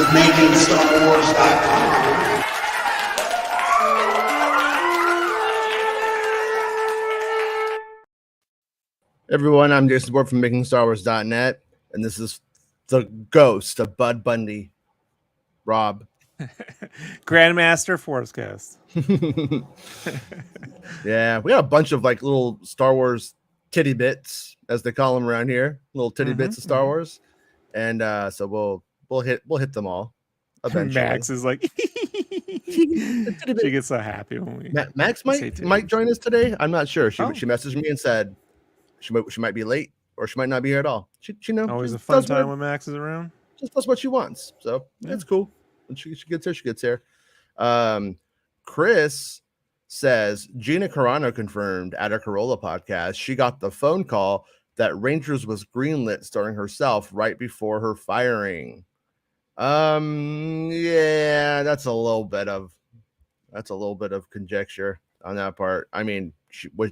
MakingStarWars.net. Everyone, I'm Jason Board from MakingStarWars.net, and this is the ghost of Bud Bundy, Rob. Grandmaster Force Ghost. Yeah, we got a bunch of like little Star Wars titty bits, as they call them around here, little titty bits of Star Wars, and so we'll hit them all eventually. Max is like, she gets so happy when we. Max might join us today. I'm not sure. She messaged me and said she might be late or she might not be here at all. She always a fun time when Max is around. Just does what she wants, so it's cool. When she gets here. Chris says Gina Carano confirmed at a Corolla podcast she got the phone call that Rangers was greenlit starring herself right before her firing. Yeah, that's a little bit of conjecture on that part. I mean,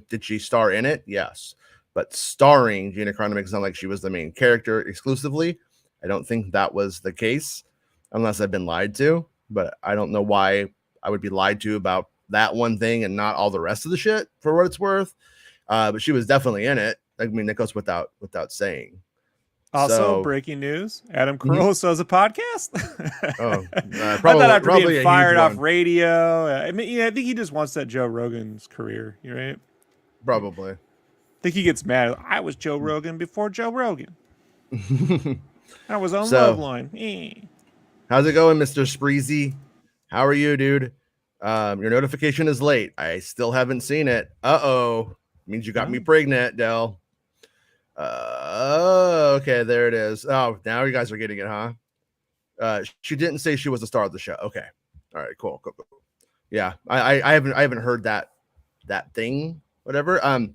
did she star in it? Yes, but starring Gina Carano makes it sound like she was the main character exclusively. I don't think that was the case, unless I've been lied to. But I don't know why I would be lied to about that one thing and not all the rest of the shit, for what it's worth. But she was definitely in it. I mean, that goes without saying. Also, breaking news: Adam Carolla does a podcast. Probably, I thought after being fired off radio, I think he just wants that Joe Rogan's career. You right? Probably. I think he gets mad. I was Joe Rogan before Joe Rogan. I was on Loveline. How's it going, Mr. Spreezy? How are you, dude? Your notification is late. I still haven't seen it. Means you got me pregnant, Del. Okay, there it is. Oh, now you guys are getting it, huh? She didn't say she was the star of the show. Okay, all right, cool. Yeah, I haven't heard that thing. Whatever.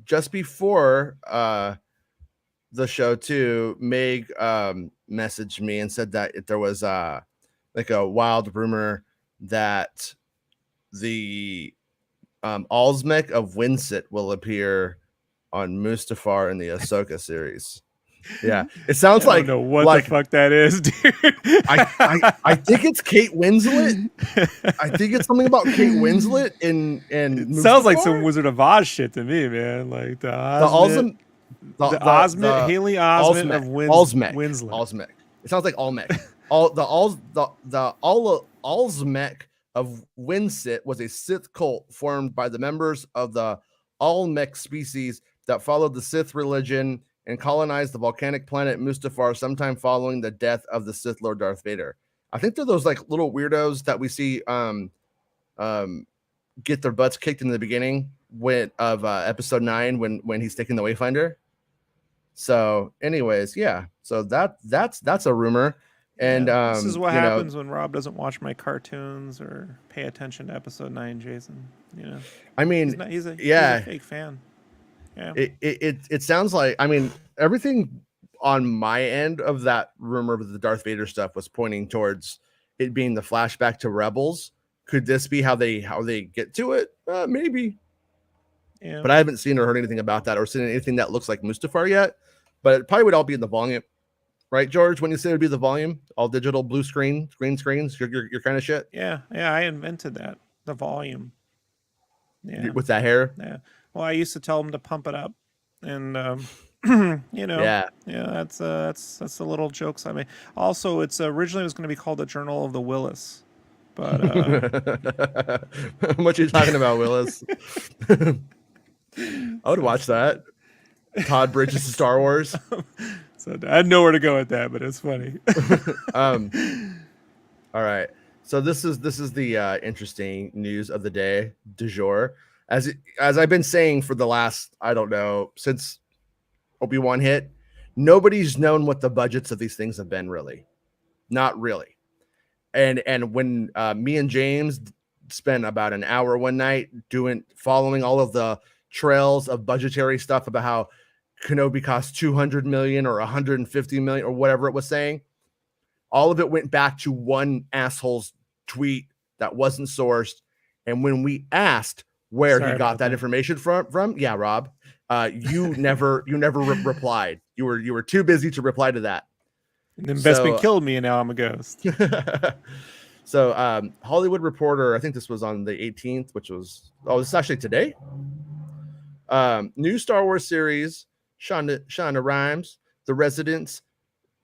Just before the show too, Meg messaged me and said that there was like a wild rumor that the Alsmec of Winsett will appear on Mustafar in the Ahsoka series. Yeah, it sounds like I don't know what the fuck that is, dude. I think it's Kate Winslet. I think it's something about Kate Winslet in it sounds like some Wizard of Oz shit to me, man. Like the Osment, Haley Osment of Winslet. Alsmec. It sounds like Almec. The Alsmec of Winsett was a Sith cult formed by the members of the Almec species that followed the Sith religion and colonized the volcanic planet Mustafar sometime following the death of the Sith Lord Darth Vader. I think they're those like little weirdos that we see get their butts kicked in the beginning of episode 9 when he's taking the Wayfinder. So anyways, yeah. So that's a rumor. And this is what happens when Rob doesn't watch my cartoons or pay attention to episode 9, Jason. You know, I mean, he's a fake fan. Yeah. It sounds like, I mean, everything on my end of that rumor of the Darth Vader stuff was pointing towards it being the flashback to Rebels. Could this be how they get to it? Maybe. Yeah. But I haven't seen or heard anything about that or seen anything that looks like Mustafar yet. But it probably would all be in the volume. Right, George? When you say it would be the volume, all digital, blue green screens, your kind of shit. Yeah, I invented that, the volume. Yeah, with that hair. Yeah. Well, I used to tell them to pump it up, and Yeah, that's the little jokes I made. Also, it's originally was going to be called the Journal of the Willis, but what you talking about, Willis? I would watch that. Todd Bridges to Star Wars. So I had nowhere to go with that, but it's funny. All right. So this is the interesting news of the day, du jour. As I've been saying for the last, I don't know, since Obi-Wan hit, nobody's known what the budgets of these things have been, really. Not really. And when me and James spent about an hour one night following all of the trails of budgetary stuff about how Kenobi cost $200 million or $150 million or whatever it was saying, all of it went back to one asshole's tweet that wasn't sourced. And when we asked where he got that information from, yeah, Rob, you never replied. You were too busy to reply to that. The investment killed me, and now I'm a ghost. So Hollywood Reporter, I think this was on the 18th, which was this is actually today. New Star Wars series, Shonda Rhimes, The Residents,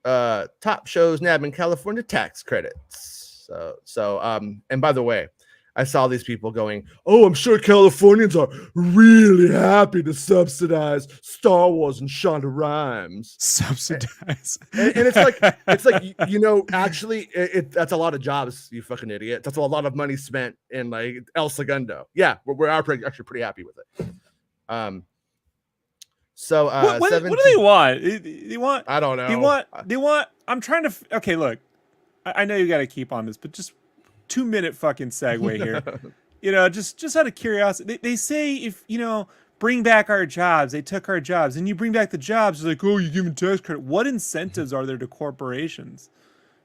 top shows nabbing California tax credits. And by the way, I saw these people going, "Oh, I'm sure Californians are really happy to subsidize Star Wars and Shonda Rhimes." Subsidize, and it's like actually, that's a lot of jobs, you fucking idiot. That's a lot of money spent in like El Segundo. Yeah, we're actually pretty happy with it. So what do they want? They want? I don't know. They want. I'm trying to. Okay, look, I know you got to keep on this, but just 2-minute fucking segue here. Just out of curiosity, they say if bring back our jobs, they took our jobs, and you bring back the jobs, it's like, oh, you give them tax credit. What incentives are there to corporations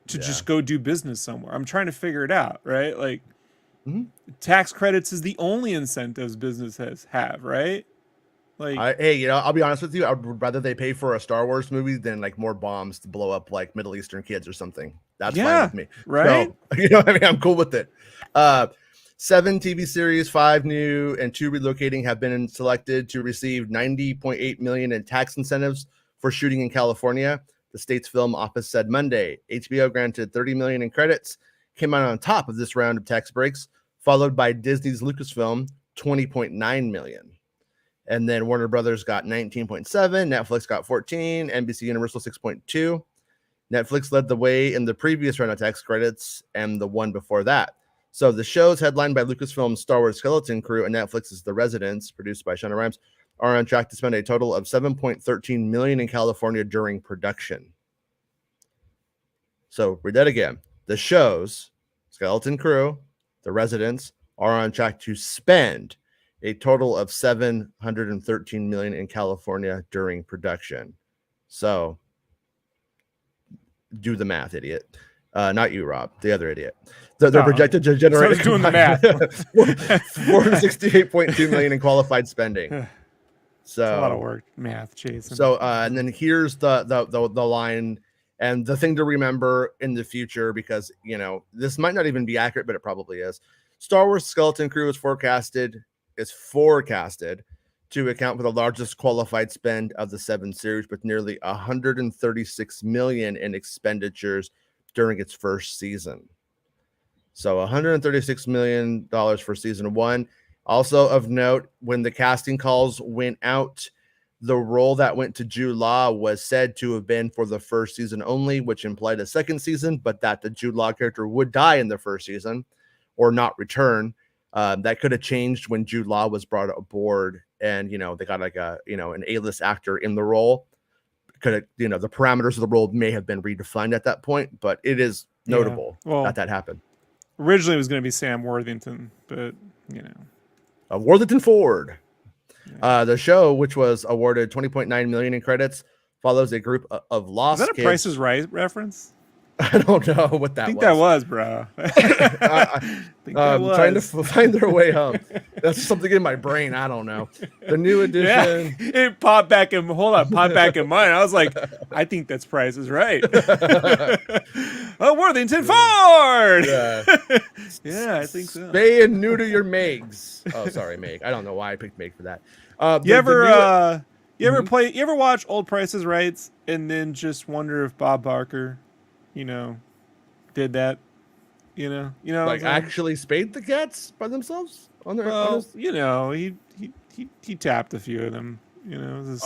to just go do business somewhere? I'm trying to figure it out, right? Like, tax credits is the only incentives businesses have, right? Like, I'll be honest with you. I would rather they pay for a Star Wars movie than like more bombs to blow up like Middle Eastern kids or something. That's fine with me, right? So, I'm cool with it. 7 TV series, 5 new, and 2 relocating have been selected to receive $90.8 million in tax incentives for shooting in California. The state's film office said Monday. HBO granted $30 million in credits, came out on top of this round of tax breaks, followed by Disney's Lucasfilm, $20.9 million. And then Warner Brothers got 19.7, Netflix got 14, NBC Universal 6.2. Netflix led the way in the previous round of tax credits and the one before that. So the shows headlined by Lucasfilm's Star Wars Skeleton Crew and Netflix's The Residents, produced by Shonda Rhimes, are on track to spend a total of $7.13 million in California during production. So read that again. The shows, Skeleton Crew, The Residents, are on track to spend a total of $713 million in California during production. So do the math, idiot. Not you, Rob, the other idiot. They're projected to generate doing the math. $468.2 million in qualified spending. So it's a lot of work, math, Jason. So and then here's the line and the thing to remember in the future, because this might not even be accurate, but it probably is. Star Wars Skeleton Crew is forecasted to account for the largest qualified spend of the 7 series, with nearly $136 million in expenditures during its first season. So $136 million for season 1. Also of note, when the casting calls went out, the role that went to Jude Law was said to have been for the first season only, which implied a second season, but that the Jude Law character would die in the first season or not return. That could have changed when Jude Law was brought aboard, and they got like an A-list actor in the role. Could have, the parameters of the role may have been redefined at that point, but it is notable that happened. Originally, it was going to be Sam Worthington, but Worthington Ford. Yeah. The show, which was awarded $20.9 million in credits, follows a group of lost kids. Is that a Price is Right reference? I don't know what that was. I think that was, bro. Trying to find their way home. That's something in my brain. I don't know. The new edition. Yeah, it popped back in. Popped back in mine. I was like, I think that's Price is Right. Worthington Ford. Yeah. Yeah, I think so. Spay and neuter your Megs. Oh, sorry, Meg. I don't know why I picked Meg for that. You ever watch old Price is Rights and then just wonder if Bob Barker did that, like actually spayed the cats by themselves on their. Well, he tapped a few of them. Was his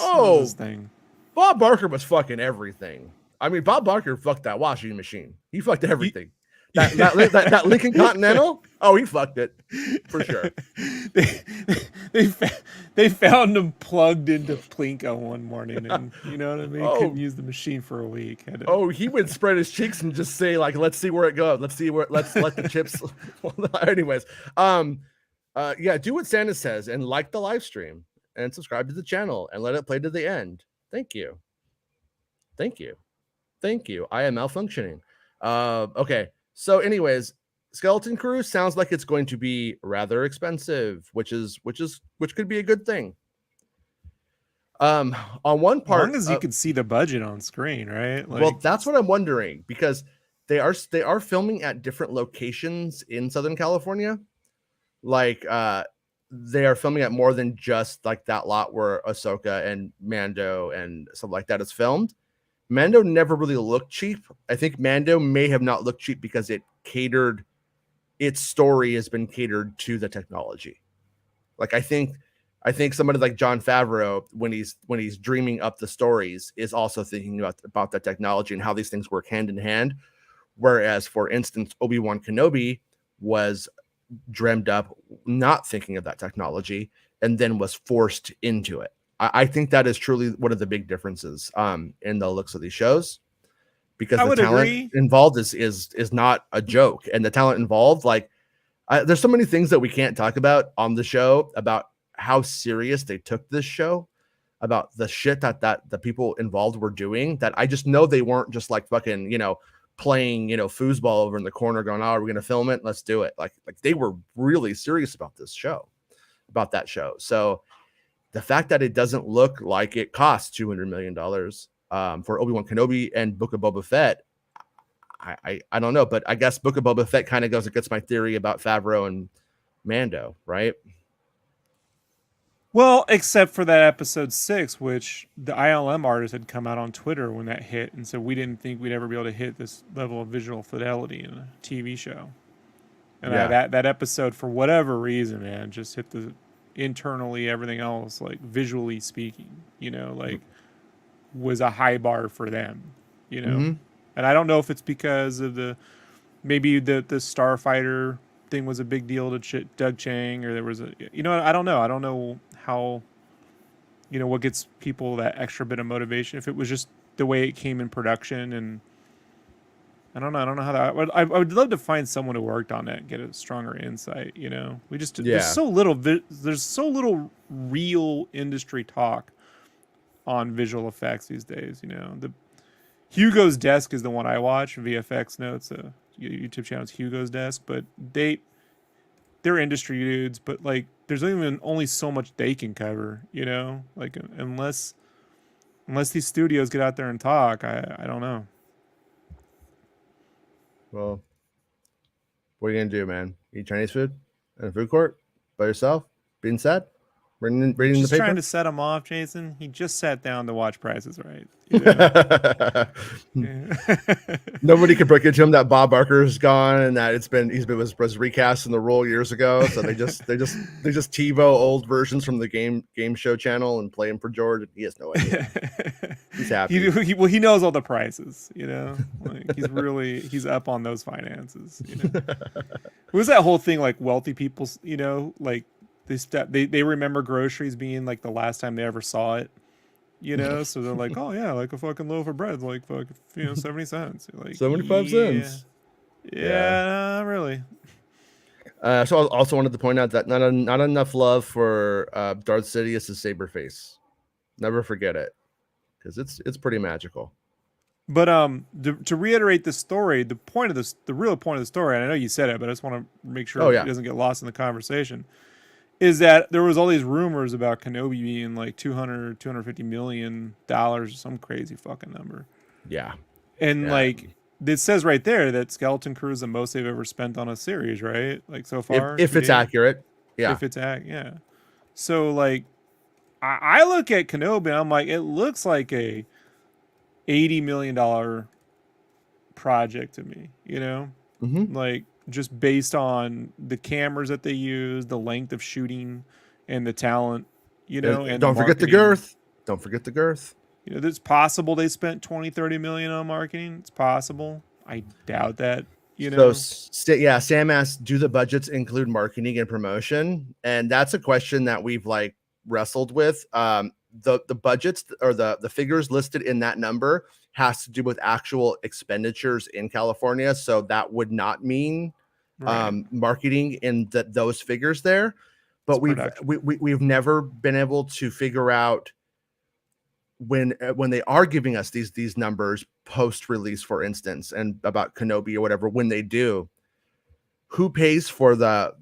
thing. Bob Barker was fucking everything. I mean, Bob Barker fucked that washing machine. He fucked everything. That Lincoln Continental. Oh, he fucked it for sure. They found him plugged into Plinko one morning, and you know what I mean. Couldn't use the machine for a week. He would spread his cheeks and just say like, "Let's see where it goes. Let's let the chips." Anyways, do what Santa says and like the live stream and subscribe to the channel and let it play to the end. Thank you. I am malfunctioning. Okay. So anyways, Skeleton Crew sounds like it's going to be rather expensive, which could be a good thing. On one As long part, as you can see the budget on screen, right? well, that's what I'm wondering, because they are filming at different locations in Southern California. Like they are filming at more than just like that lot where Ahsoka and Mando and something like that is filmed. Mando never really looked cheap. I think Mando may have not looked cheap because its story has been catered to the technology. Like I think somebody like John Favreau, when he's dreaming up the stories, is also thinking about the technology and how these things work hand in hand. Whereas, for instance, Obi-Wan Kenobi was dreamed up not thinking of that technology and then was forced into it. I think that is truly one of the big differences in the looks of these shows, because I the would talent agree. involved is not a joke, and the talent involved, like there's so many things that we can't talk about on the show about how serious they took this show, about the shit that the people involved were doing, that I just know they weren't just like fucking, playing, foosball over in the corner going, oh, are we going to film it? Let's do it. Like they were really serious about that show. So the fact that it doesn't look like it cost $200 million for Obi-Wan Kenobi and Book of Boba Fett, I don't know, but I guess Book of Boba Fett kind of goes against my theory about Favreau and Mando, right? Well, except for that episode 6, which the ILM artist had come out on Twitter when that hit and said we didn't think we'd ever be able to hit this level of visual fidelity in a TV show. And Yeah. that episode, for whatever reason, man, just hit the internally everything else, like visually speaking, like was a high bar for them, Mm-hmm. And I don't know if it's because of maybe the Starfighter thing was a big deal to Doug Chang, or there was I don't know. I don't know how, what gets people that extra bit of motivation. If it was just the way it came in production, and I don't know. I don't know how that. I would love to find someone who worked on it, get a stronger insight. We just there's Yeah. so little there's so little real industry talk on visual effects these days. The Hugo's Desk is the one I watch. VFX Notes, YouTube channel is Hugo's Desk, but they're industry dudes. But like, there's only so much they can cover. Like unless these studios get out there and talk, I don't know. Well, what are you gonna do, man? Eat Chinese food in a food court by yourself, being sad, reading the Just trying paper? to set him off, Jason. He just sat down to watch Price is Right. Yeah. Nobody can break it to him that Bob Barker is gone and that was recast in the role years ago. So they just TiVo old versions from the game show channel and play him for George. He has no idea. He's happy. He knows all the prices. Like he's up on those finances. What was that whole thing, like wealthy people? Like they remember groceries being like the last time they ever saw it. So they're like, oh yeah, like a fucking loaf of bread, like fucking 70 cents. Like 75 cents. Yeah, not really. So I also wanted to point out that not enough love for Darth Sidious's saber face. Never forget it, because it's pretty magical. But to reiterate the story, the real point of the story, and I know you said it, but I just want to make sure it doesn't get lost in the conversation, is that there was all these rumors about Kenobi being like $250 million or some crazy fucking number. Yeah. And like it says right there that Skeleton Crew is the most they've ever spent on a series, right? Like so far. If it's accurate. Yeah. If it's yeah. So like I look at Kenobi and I'm like, it looks like a $80 million project to me, Mm-hmm. like just based on the cameras that they use, the length of shooting, and the talent, and don't forget the girth. Don't forget the girth. It's possible they spent 20-30 million on marketing. It's possible. I doubt that. So Sam asked, do the budgets include marketing and promotion? And that's a question that we've like wrestled with. The budgets or the figures listed in that number has to do with actual expenditures in California. So that would not mean marketing in those figures there. But we've never been able to figure out when they are giving us these numbers post release, for instance, and about Kenobi or whatever, when they do, who pays for the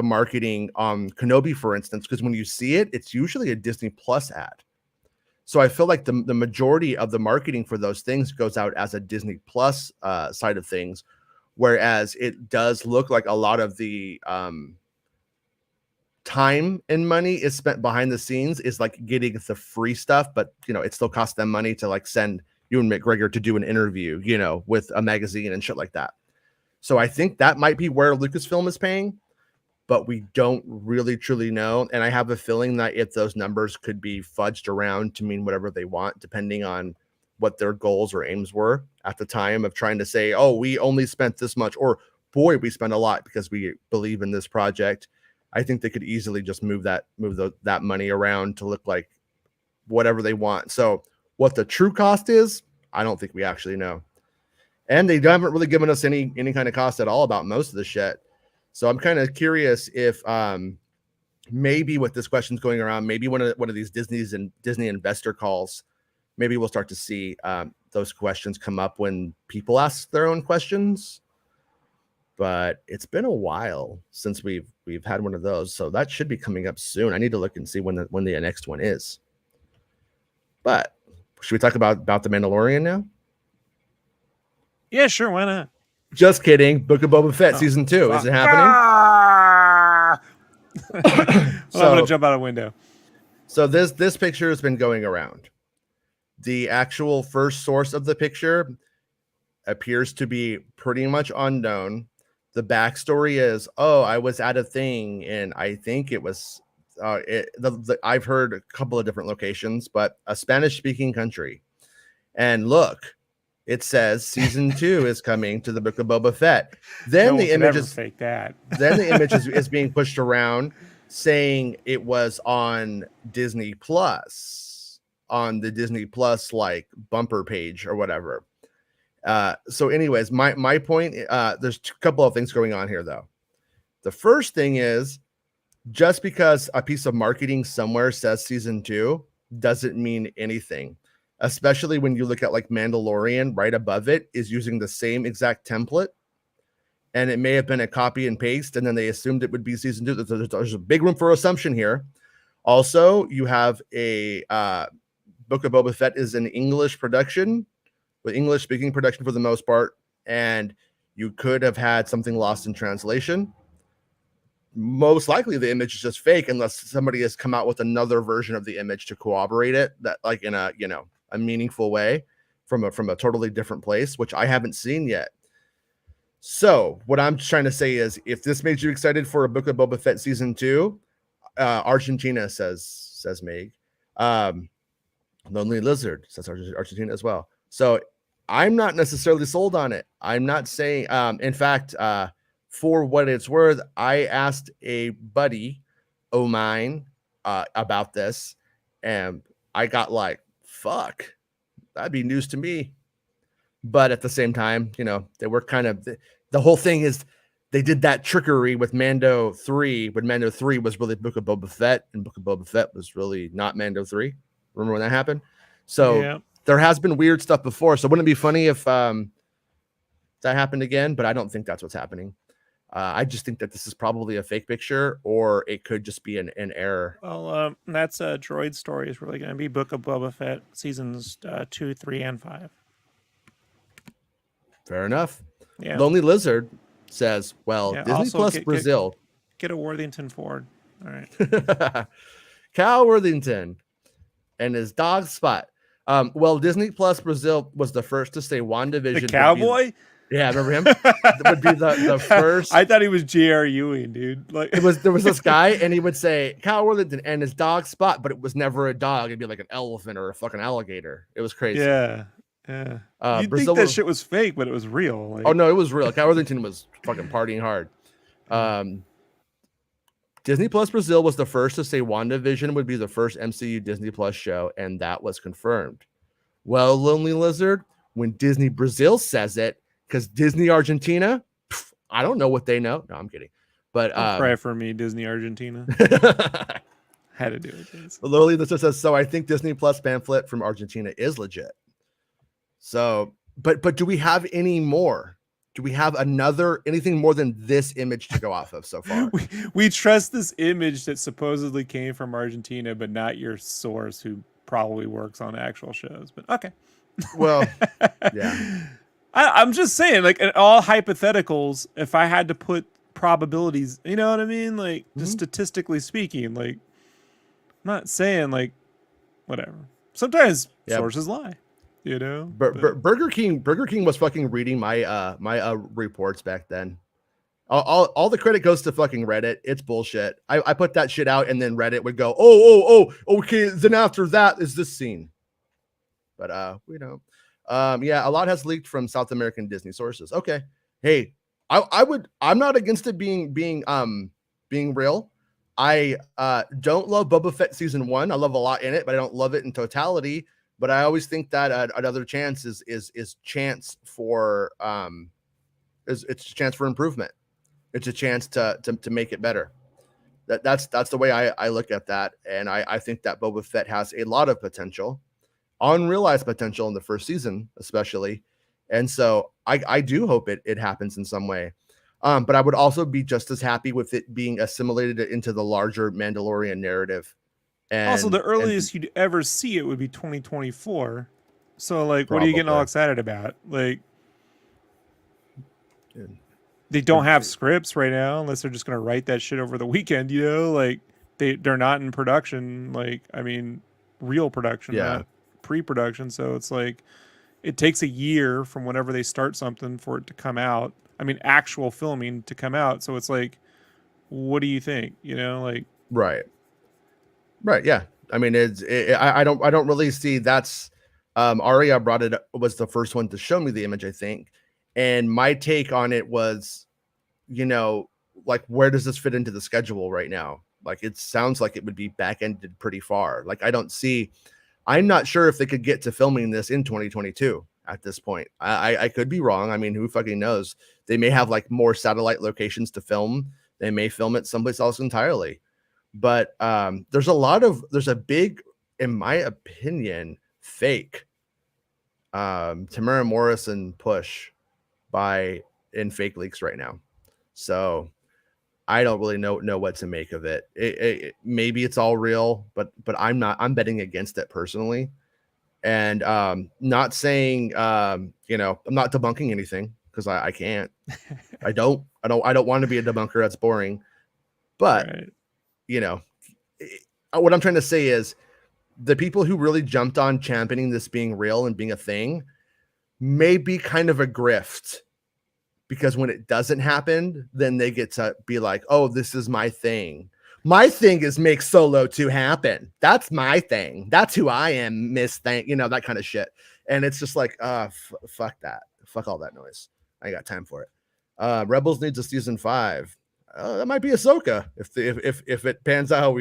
marketing on Kenobi, for instance? Because when you see it, it's usually a Disney Plus ad. So I feel like the majority of the marketing for those things goes out as a Disney Plus side of things, whereas it does look like a lot of the time and money is spent behind the scenes is like getting the free stuff, but it still costs them money to like send Ewan McGregor to do an interview, with a magazine and shit like that. So I think that might be where Lucasfilm is paying, but we don't really truly know. And I have a feeling that if those numbers could be fudged around to mean whatever they want, depending on what their goals or aims were at the time of trying to say, oh, we only spent this much, or boy, we spent a lot because we believe in this project. I think they could easily just move that money around to look like whatever they want. So what the true cost is, I don't think we actually know. And they haven't really given us any kind of cost at all about most of the shit. So I'm kind of curious if maybe with this question's going around, maybe one of these Disney investor calls, maybe we'll start to see those questions come up when people ask their own questions. But it's been a while since we've had one of those, so that should be coming up soon. I need to look and see when the next one is. But should we talk about the Mandalorian now? Yeah, sure. Why not? Just kidding. Book of Boba Fett season 2 is it happening? I'm gonna jump out a window. So this picture has been going around. The actual first source of the picture appears to be pretty much unknown. The backstory is, I was at a thing, and I think it was I've heard a couple of different locations, but a Spanish-speaking country. And look, it says season 2 is coming to the Book of Boba Fett. Then the image is fake that. Then the image is being pushed around, saying it was on Disney Plus, on the Disney Plus like bumper page or whatever. So anyways, my point, there's a couple of things going on here though. The first thing is, just because a piece of marketing somewhere says season 2 doesn't mean anything, especially when you look at like Mandalorian right above it is using the same exact template, and it may have been a copy and paste, and then they assumed it would be season 2. There's a big room for assumption here. Also, you have a Book of Boba Fett is an English production, with English speaking production for the most part, and you could have had something lost in translation. Most likely the image is just fake unless somebody has come out with another version of the image to corroborate it, that like in a meaningful way from a totally different place, which I haven't seen yet. So what I'm trying to say is, if this made you excited for a Book of Boba Fett season 2, Argentina says Meg, Lonely Lizard says Argentina as well. So I'm not necessarily sold on it. I'm not saying, in fact, for what it's worth, I asked a buddy of mine about this, and I got like, fuck, that'd be news to me. But at the same time, they were kind of, the whole thing is they did that trickery with Mando 3, when Mando 3 was really Book of Boba Fett, and Book of Boba Fett was really not Mando 3. Remember when that happened? So yeah. There has been weird stuff before, so wouldn't it be funny if that happened again? But I don't think that's what's happening. I just think that this is probably a fake picture, or it could just be an error. Well, that's a droid story is really going to be Book of Boba Fett seasons 2, 3, and 5. Fair enough. Yeah. Lonely Lizard says, well, yeah, Disney Plus Brazil. Get a Worthington Ford. All right. Cal Worthington and his dog Spot. Well, Disney Plus Brazil was the first to say WandaVision. The cowboy? Yeah, remember him? Would be the first. I thought he was J.R. Ewing, dude. Like there was this guy, and he would say Cal Worthington and his dog Spot, but it was never a dog. It'd be like an elephant or a fucking alligator. It was crazy. Yeah. You'd think that shit was fake, but it was real. Like... Oh no, it was real. Cal Worthington was fucking partying hard. Disney Plus Brazil was the first to say WandaVision would be the first MCU Disney Plus show, and that was confirmed. Well, Lonely Lizard, when Disney Brazil says it, because Disney Argentina, I don't know what they know. No, I'm kidding. But pray for me, Disney Argentina. Had to do it. Lonely Lizard says, so I think Disney Plus pamphlet from Argentina is legit. So, but do we have any more? Do we have anything more than this image to go off of so far? We trust this image that supposedly came from Argentina, but not your source who probably works on actual shows. But okay. Well, yeah. I'm just saying, like, in all hypotheticals, if I had to put probabilities, you know what I mean? Like, just Mhm. statistically speaking, like, I'm not saying, like, whatever. Sometimes Yeah. sources lie, you know? But Burger King was fucking reading my reports back then. All the credit goes to fucking Reddit. It's bullshit. I put that shit out, and then Reddit would go, okay. Then after that is this scene. But we don't. Yeah, a lot has leaked from South American Disney sources. Okay, hey, I'm not against it being real. I don't love Boba Fett season 1. I love a lot in it, but I don't love it in totality. But I always think that another chance is chance for it's a chance for improvement. It's a chance to make it better. That's the way I look at that, and I think that Boba Fett has a lot of potential, unrealized potential in the first season, especially. And so I do hope it happens in some way. But I would also be just as happy with it being assimilated into the larger Mandalorian narrative. also, the And earliest you'd ever see it would be 2024. So, like, what are you getting all probably excited about? Like, and, they don't have scripts right now unless they're just going to write that shit over the weekend, you know? Like, they're not in production. Like, I mean, real production, yeah, not pre-production. So it's like it takes a year from whenever they start something for it to come out. I mean, actual filming to come out. So it's like, what do you think? You know, like, right. Right. Yeah. I mean, I don't really see that's Aria brought it up, was the first one to show me the image, I think. And my take on it was, you know, like, where does this fit into the schedule right now? Like, it sounds like it would be back ended pretty far. Like, I'm not sure if they could get to filming this in 2022 at this point. I could be wrong. I mean, who fucking knows? They may have like more satellite locations to film. They may film it someplace else entirely. But there's a big, in my opinion, fake Tamara Morrison push by in fake leaks right now. So I don't really know what to make of it. Maybe it's all real, but I'm betting against it personally. And not saying I'm not debunking anything, because I can't. I don't want to be a debunker. That's boring. But right. you know, what I'm trying to say is the people who really jumped on championing this being real and being a thing may be kind of a grift, because when it doesn't happen, then they get to be like, oh, this is my thing. My thing is make Solo 2 happen. That's my thing. That's who I am, Miss Thing, that kind of shit. And it's just like, fuck that. Fuck all that noise. I ain't got time for it. Rebels needs a season 5. That might be Ahsoka if it pans out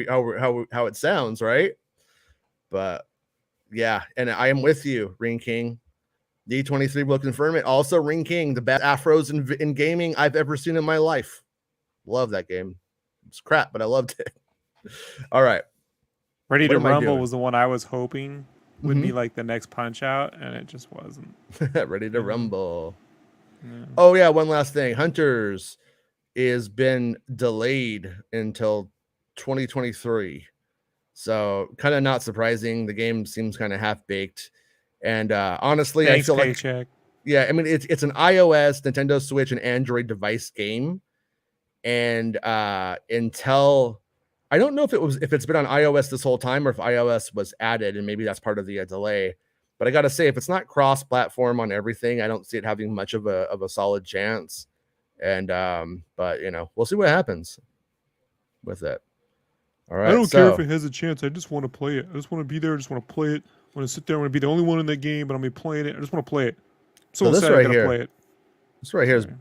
how it sounds, right? But yeah, and I am with you, Ring King. D23 will confirm it. Also, Ring King, the best afros in gaming I've ever seen in my life. Love that game. It's crap, but I loved it. All right. Ready What to am I Rumble doing? was the one I was hoping would be Mm-hmm. like the next Punch Out, and it just wasn't. Ready to You know? rumble. Yeah. Oh, yeah. One last thing. Hunters is been delayed until 2023. So kind of not surprising. The game seems kind of half baked. And honestly, I Thanks, feel like, paycheck. yeah, I mean, it's an iOS, Nintendo Switch, and Android device game. And until I don't know if it's been on iOS this whole time, or if iOS was added, and maybe that's part of the delay. But I gotta say, if it's not cross-platform on everything, I don't see it having much of a solid chance. And but we'll see what happens with it. All I right, don't care if so it has a chance. I just want to play it. I just want to be there. I just want to play it. I want to sit there. I want to be the only one in the game, but I'm gonna be playing it. I just want to play it. I'm so this excited I'm right gonna play here, it. this right here is Sorry.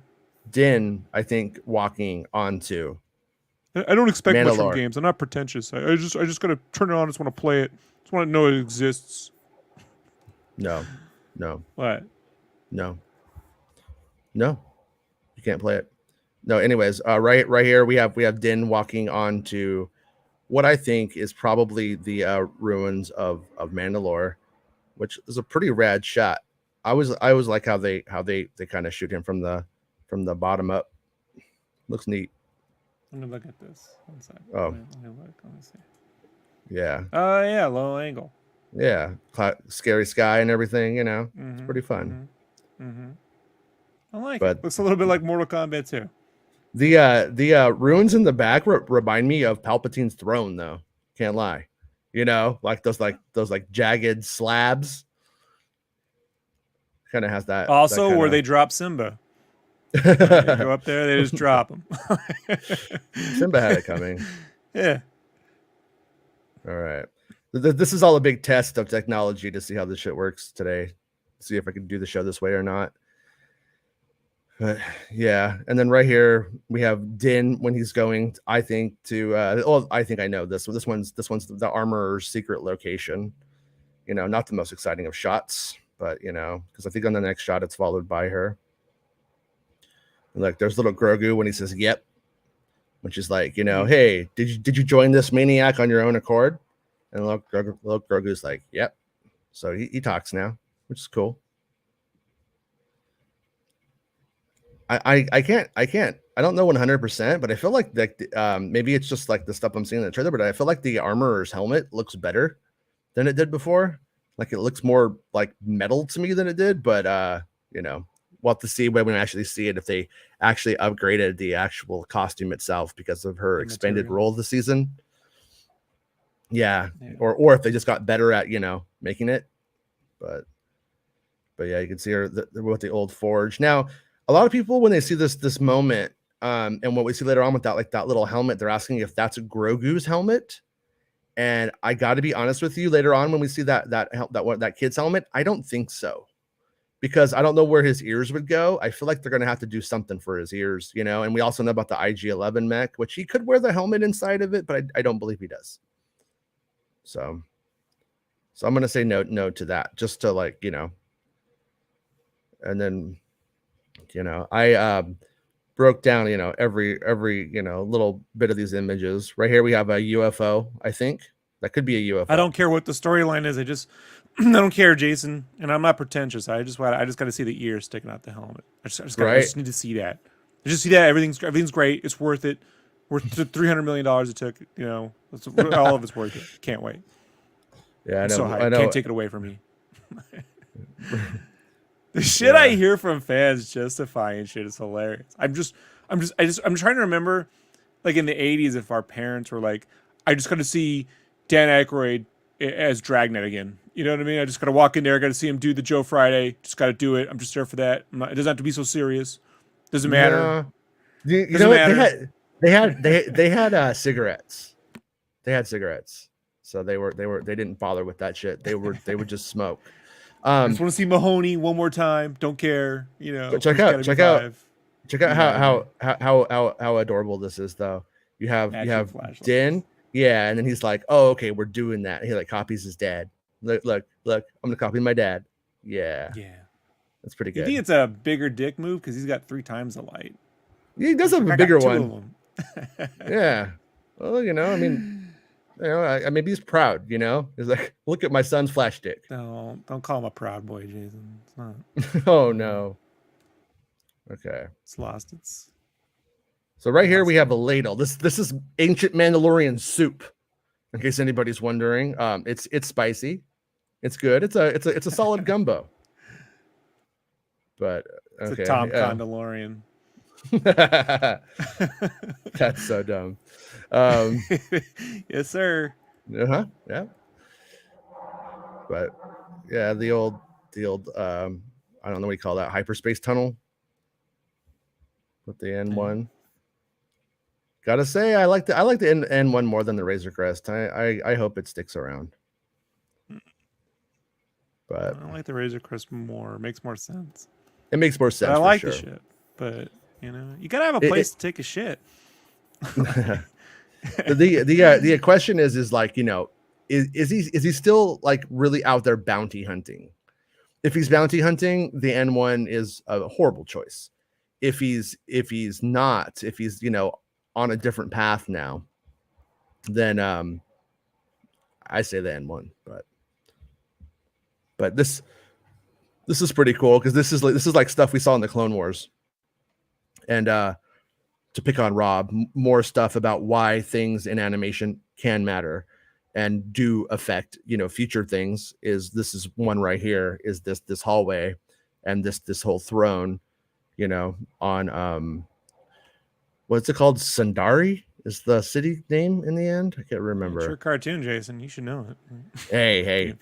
Din, I think, walking onto I don't expect much from Mandalore. games. I'm not pretentious. I just gotta turn it on. I just want to play it. Just want to know it exists. No, no, What? no, no. You can't play it. No. Anyways, right here we have Din walking onto what I think is probably the ruins of Mandalore, which is a pretty rad shot. I was like how they kind of shoot him from the bottom up. Looks neat. Let me look at this. One sec. Oh Let me look. Let me see. yeah, Yeah, low angle. Yeah, scary sky and everything. It's pretty fun. I like it. But Looks a little bit like Mortal Kombat too. the ruins in the back remind me of Palpatine's throne, though. Can't lie. Like those jagged slabs. Kind of has that. Also, That where they kinda... drop Simba. They go up there, they just drop him. Simba had it coming. Yeah. All right. This is all a big test of technology to see how this shit works today. See if I can do the show this way or not. But yeah, and then right here we have Din when he's going, I think, to I think I know this. This one's the armorer's secret location. Not the most exciting of shots, but because I think on the next shot it's followed by her. And like there's little Grogu when he says yep, which is like, hey, did you join this maniac on your own accord? And little Grogu's like, yep. So he talks now, which is cool. I can't. I don't know 100%, but I feel like maybe it's just like the stuff I'm seeing in the trailer, but I feel like the armorer's helmet looks better than it did before. Like it looks more like metal to me than it did, but we'll have to see when we actually see it if they actually upgraded the actual costume itself because of her expanded role this season. Yeah. Or if they just got better at making it, but yeah, you can see her with the old forge. Now, a lot of people when they see this moment, and what we see later on with that little helmet, they're asking if that's Grogu's helmet. And I got to be honest with you, later on when we see that kid's helmet, I don't think so, because I don't know where his ears would go. I feel like they're gonna have to do something for his ears, And we also know about the IG-11 mech, which he could wear the helmet inside of it, but I don't believe he does. So I'm gonna say no to that, just to and then I broke down every little bit of these images. Right here we have a UFO. I think that could be a UFO. I don't care what the storyline is. I don't care, Jason, and I'm not pretentious. I just got to see the ears sticking out the helmet. I just need to see that. I just see that everything's great. It's worth it. Worth the $300 million it took. All of it's worth it. Can't wait. Yeah, I know. I know. Can't take it away from me. The shit I hear from fans justifying shit is hilarious. I'm trying to remember, like in the 80s, if our parents were like, I just got to see Dan Aykroyd as Dragnet again. You know what I mean? I just got to walk in there. I got to see him do the Joe Friday. Just got to do it. I'm just there for that. It doesn't have to be so serious. Doesn't matter. You know what? They had cigarettes. They had cigarettes, so they didn't bother with that shit. They would just smoke. I just want to see Mahoney one more time. Don't care. Check out how adorable this is, though. You have Din, yeah, and then he's like, oh, okay, we're doing that. He like copies his dad. Look, I'm gonna copy my dad. Yeah, that's pretty good. You think it's a bigger dick move because he's got 3 times the light? He does have a bigger one. Yeah. Well, I mean. Maybe he's proud, He's like, look at my son's flash dick. Don't call him a proud boy, Jason. It's not. Oh no. Okay. It's lost. So right here we have a ladle. This is ancient Mandalorian soup. In case anybody's wondering, it's spicy. It's good. It's a solid gumbo. But okay. It's a Tom Condalorian. That's so dumb. Yes, sir. Yeah. But yeah, the old I don't know what you call that, hyperspace tunnel with the N1. Gotta say, I like the N1 more than the Razor Crest. I hope it sticks around. But I like the Razor Crest more. It makes more sense. It makes more sense. I like the shit, but you gotta have a place to take a shit. The question is like, is he still like really out there bounty hunting? If he's bounty hunting, the N1 is a horrible choice. If he's not, if he's on a different path now, then I say the N1. But this is pretty cool because this is like stuff we saw in the Clone Wars. And to pick on Rob, more stuff about why things in animation can matter. and do affect, future things. This is one right here, is this hallway and this whole throne, on what's it called? Sundari is the city name in the end. I can't remember. It's your cartoon, Jason. You should know it. Hey.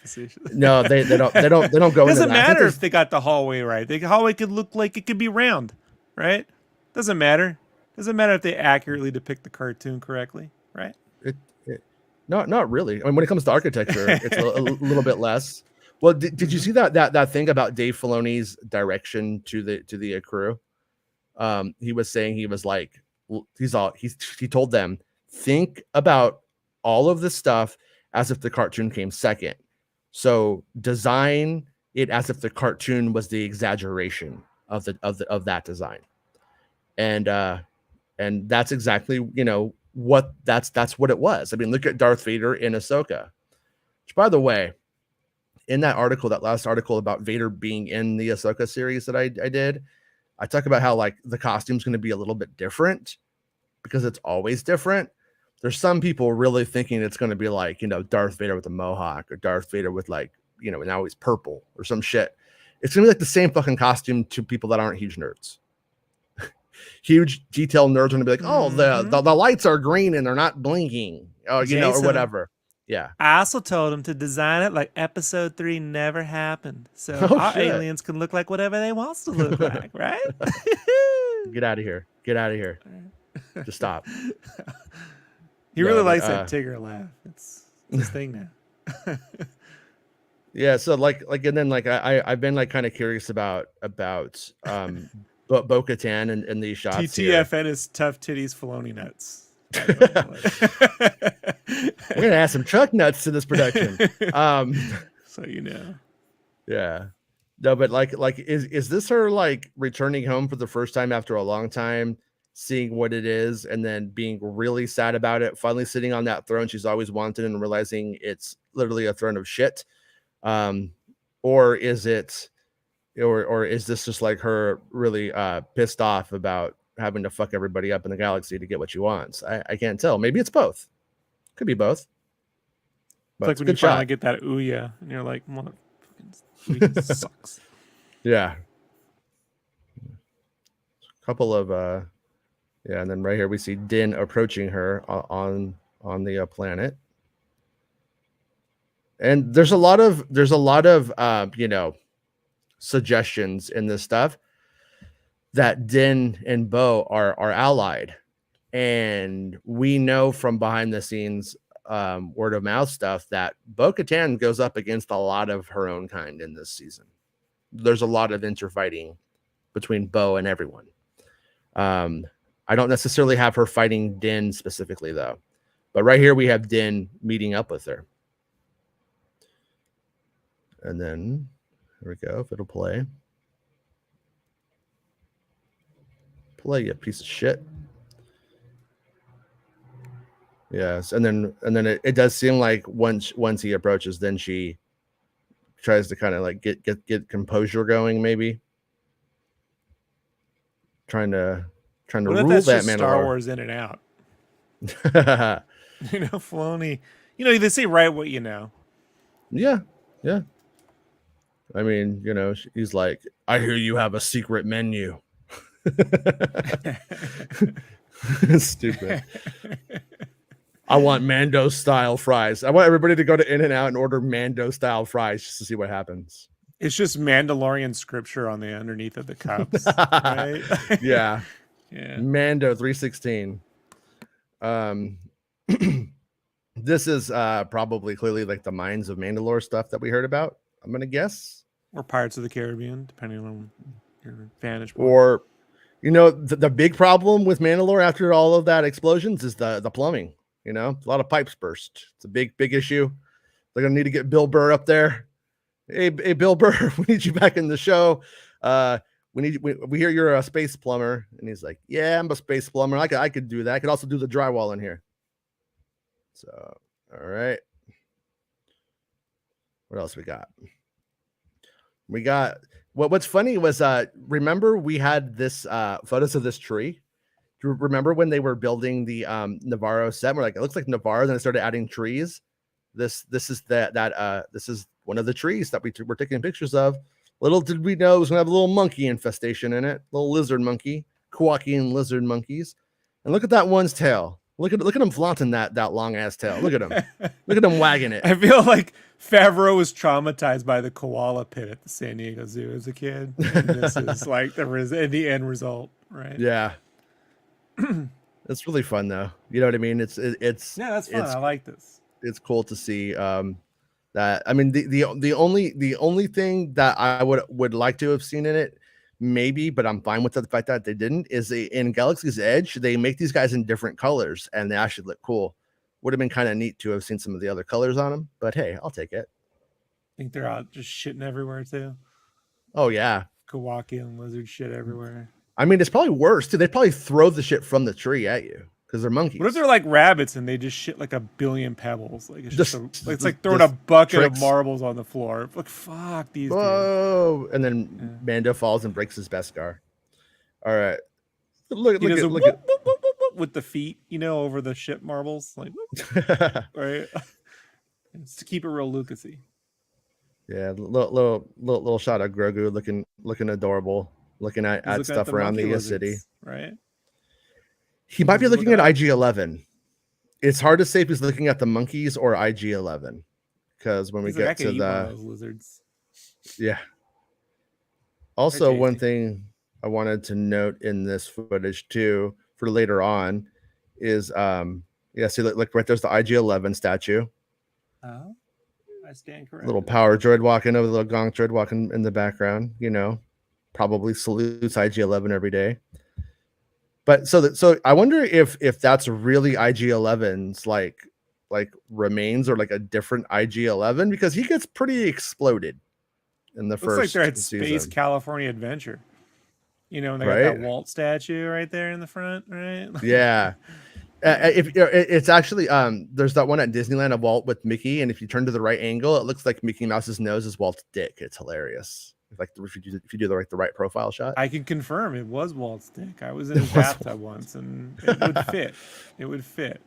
No, they don't go It into that. Doesn't matter if they got the hallway right. The hallway could look like it could be round, right? Doesn't matter. Doesn't matter if they accurately depict the cartoon correctly, right? Not really. I mean, when it comes to architecture, it's a little bit less. Well, did you see that thing about Dave Filoni's direction to the crew? He was saying, he was like, he told them, think about all of this stuff as if the cartoon came second. So design it as if the cartoon was the exaggeration of that design. And that's exactly, what that's what it was. I mean, look at Darth Vader in Ahsoka, which, by the way, in that last article about Vader being in the Ahsoka series that I did, I talk about how like the costume's going to be a little bit different because it's always different. There's some people really thinking it's going to be like, Darth Vader with a mohawk, or Darth Vader with like, now he's purple or some shit. It's going to be like the same fucking costume to people that aren't huge nerds. Huge detail nerds are going to be like, oh, the lights are green and they're not blinking, or, Jason, or whatever. Yeah. I also told him to design it like Episode 3 never happened. So our aliens can look like whatever they want to look like, right? Get out of here. Get out of here. Just stop. He really likes that Tigger laugh. It's his thing now. Yeah, so like and then like I've been like kind of curious about Bo-Katan and these shots. TTFN is tough titties Filoni nuts. We're gonna add some truck nuts to this production. So Yeah. No, but like is this her like returning home for the first time after a long time, seeing what it is, and then being really sad about it, finally sitting on that throne she's always wanted and realizing it's literally a throne of shit? Or is it or is this just like her really pissed off about having to fuck everybody up in the galaxy to get what she wants? I can't tell. Maybe it's both. Could be both. But it's like when you finally get that Ouya and you're like, motherfucking sucks. Yeah. A couple of and then right here we see Din approaching her on the planet. And there's a lot of suggestions in this stuff that Din and Bo are allied. And we know from behind the scenes word of mouth stuff that Bo-Katan goes up against a lot of her own kind in this season. There's a lot of interfighting between Bo and everyone. I don't necessarily have her fighting Din specifically though, but right here we have Din meeting up with her. And then here we go. If it'll play, you piece of shit. Yes, and then it does seem like once he approaches, then she tries to kind of like get composure going, maybe trying to rule that man. Star Wars in and out. Filoni. They say write what you know. Yeah. I mean, he's like, I hear you have a secret menu. Stupid. I want Mando style fries. I want everybody to go to In-N-Out and order Mando style fries just to see what happens. It's just Mandalorian scripture on the underneath of the cups, right? Yeah. Yeah. Mando 316. This is probably clearly like the Mines of Mandalore stuff that we heard about, I'm gonna guess. Or Pirates of the Caribbean, depending on your vantage point. Or, the big problem with Mandalore after all of that explosions is the plumbing. A lot of pipes burst. It's a big issue. They're gonna need to get Bill Burr up there. Hey, Bill Burr, we need you back in the show. We hear you're a space plumber, and he's like, yeah, I'm a space plumber. I could do that. I could also do the drywall in here. So, all right. What else we got? We got what's funny was remember we had this photos of this tree. Do you remember when they were building the Navarro set? We're like, it looks like Navarro, then they started adding trees. this is this is one of the trees that we're taking pictures of. Little did we know it was gonna have a little monkey infestation in it, little lizard monkey, Kowakian lizard monkeys. And look at that one's tail. Look at him flaunting that long ass tail. Look at him. Look at him wagging it. I feel like Favreau was traumatized by the koala pit at the San Diego Zoo as a kid. And this is like the end result, right? Yeah. It's really fun though. You know what I mean? It's yeah, that's fun. I like this. It's cool to see that. I mean, the only thing that I would like to have seen in it, maybe, but I'm fine with the fact that they didn't, is in Galaxy's Edge, they make these guys in different colors and they actually look cool. Would have been kind of neat to have seen some of the other colors on them, but hey, I'll take it. Think they're out just shitting everywhere too. Oh yeah, Kowakian lizard shit everywhere. I mean, it's probably worse too. They probably throw the shit from the tree at you because they're monkeys. What if they're like rabbits and they just shit like a billion pebbles? Like it's it's like throwing a bucket of marbles on the floor. Like fuck these. Whoa! Dudes. And then Mando falls and breaks his Beskar. All right, look at with the feet, over the ship marbles, like right. It's to keep it real Lucasy. Yeah, little shot of Grogu looking adorable, looking at stuff around the city. Right. He might be looking at IG-11. It's hard to say if he's looking at the monkeys or IG-11, because when we get to those lizards. Yeah. Also, one thing I wanted to note in this footage too, for later on, is see, look right there's the IG-11 statue. Oh, I stand corrected. Little power droid walking over, the little gong droid walking in the background. Probably salutes IG-11 every day. But so I wonder if that's really IG-11's like remains or like a different IG-11, because he gets pretty exploded in the first. Looks like they're at season. Space California Adventure. And they got that Walt statue right there in the front, right? Yeah. If it's actually there's that one at Disneyland of Walt with Mickey, and if you turn to the right angle, it looks like Mickey Mouse's nose is Walt's dick. It's hilarious. If you do the right profile shot. I can confirm it was Walt's dick. I was in his bathtub once, and it would fit. It would fit.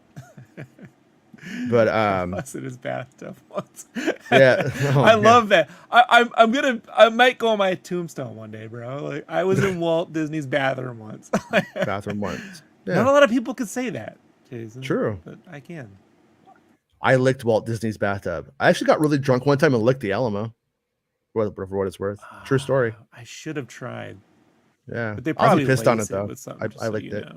But I was in his bathtub once. Yeah, I love that. I might go on my tombstone one day, bro. Like I was in Walt Disney's bathroom once. Yeah. Not a lot of people could say that, Jason. True, but I can. I licked Walt Disney's bathtub. I actually got really drunk one time and licked the Alamo. For what it's worth. True story. I should have tried. Yeah. But they probably pissed on it though. I licked it.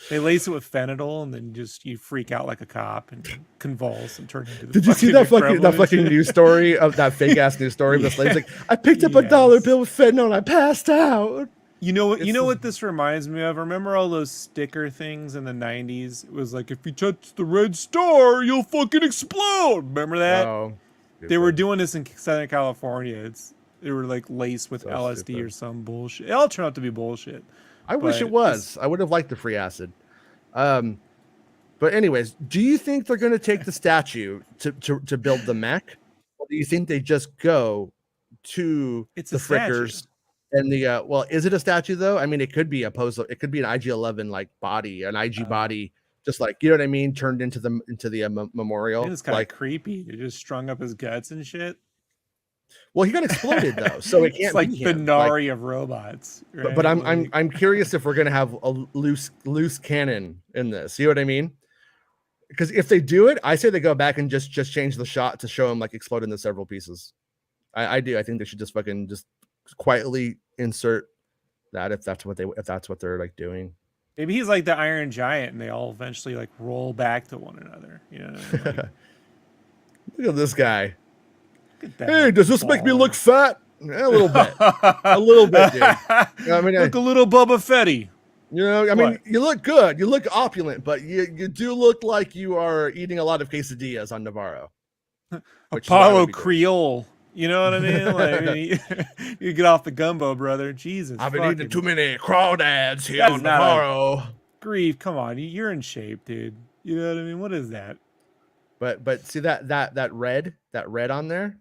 They lace it with fentanyl and then you freak out like a cop and convulse and turn into the Did you see that fucking news story of that fake ass news story of the slaves? Like, I picked up a dollar bill with fentanyl and I passed out. You know what this reminds me of? Remember all those sticker things in the 90s? It was like, if you touch the red star, you'll fucking explode. Remember that? Oh. They were doing this in Southern California. They were like laced with LSD stupid. Or some bullshit. It all turned out to be bullshit. I wish it was. I would have liked the free acid. But anyways, do you think they're going to take the statue to build the mech? Or do you think they just go to the frickers and the is it a statue though? I mean, it could be it could be an IG-11 like body, an IG body. Just like, you know what I mean, turned into the memorial. It's kind of creepy. They just strung up his guts and shit. Well, he got exploded though, so it can't. It's like the Nari of robots. Right? But I'm curious if we're gonna have a loose cannon in this. You know what I mean? Because if they do it, I say they go back and just change the shot to show him like explode into several pieces. I do. I think they should just fucking just quietly insert that if that's what they're like doing. Maybe he's like the Iron Giant, and they all eventually like roll back to one another. Like, look at this guy. Hey, does this make me look fat? A little bit, dude. I mean, look a little Boba Fetty. I mean, you look good. You look opulent, but you do look like you are eating a lot of quesadillas on Navarro. Apollo Creole. You know what I mean? Like, you get off the gumbo, brother. Jesus. I've been eating too many crawdads here on Navarro. Grief, come on. You're in shape, dude. You know what I mean? What is that? But see that red on there?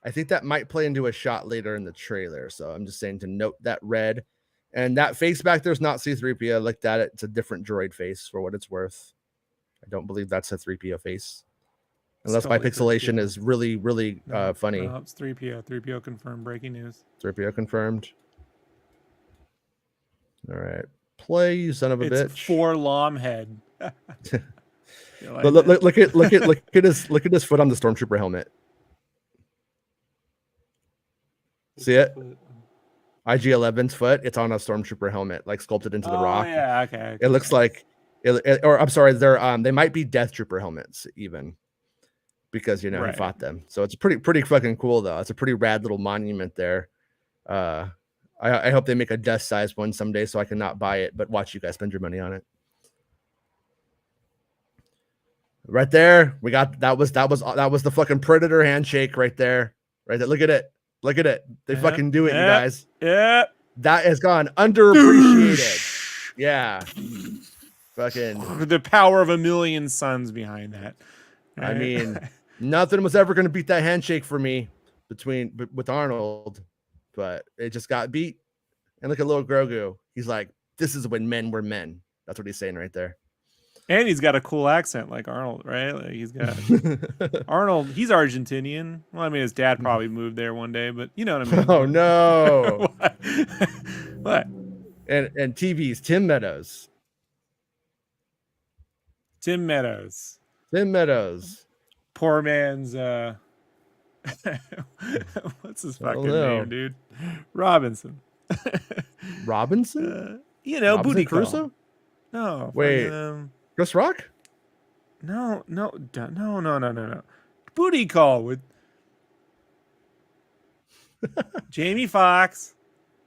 I think that might play into a shot later in the trailer. So I'm just saying to note that red. And that face back there is not C-3PO. I looked at it. It's a different droid face for what it's worth. I don't believe that's a 3PO face. Unless my totally pixelation 3PO. is really, really funny. No, it's 3PO. 3PO confirmed. Breaking news. 3PO confirmed. All right. Play, you son of a It's bitch. 4 Lom head. Like look at his foot on the stormtrooper helmet. See it? IG-11's foot. It's on a stormtrooper helmet, like sculpted into the rock. Yeah, okay. It looks like, or I'm sorry, they might be Death Trooper helmets even, because he fought them. So it's pretty fucking cool though. It's a pretty rad little monument there. I hope they make a death size one someday so I can not buy it, but watch you guys spend your money on it. Right there, we got that was the fucking Predator handshake right there. Right there. Look at it. Look at it. They fucking do it, you guys. Yeah. That has gone underappreciated. Yeah. Fucking the power of a million suns behind that. Right? I mean, nothing was ever going to beat that handshake for me with Arnold, but it just got beat. And look at little Grogu. He's like, this is when men were men. That's what he's saying right there. And he's got a cool accent like Arnold, right? Like he's got Arnold. He's Argentinian. Well, I mean, his dad probably moved there one day, but you know what I mean. Oh no! What? And TV's Tim Meadows. Tim Meadows. Tim Meadows. Poor man's. What's his fucking name, dude? Robinson. Robinson? You know, Robinson Booty Crusoe? Call. No. Wait. Chris Rock? No. Booty Call with Jamie Foxx.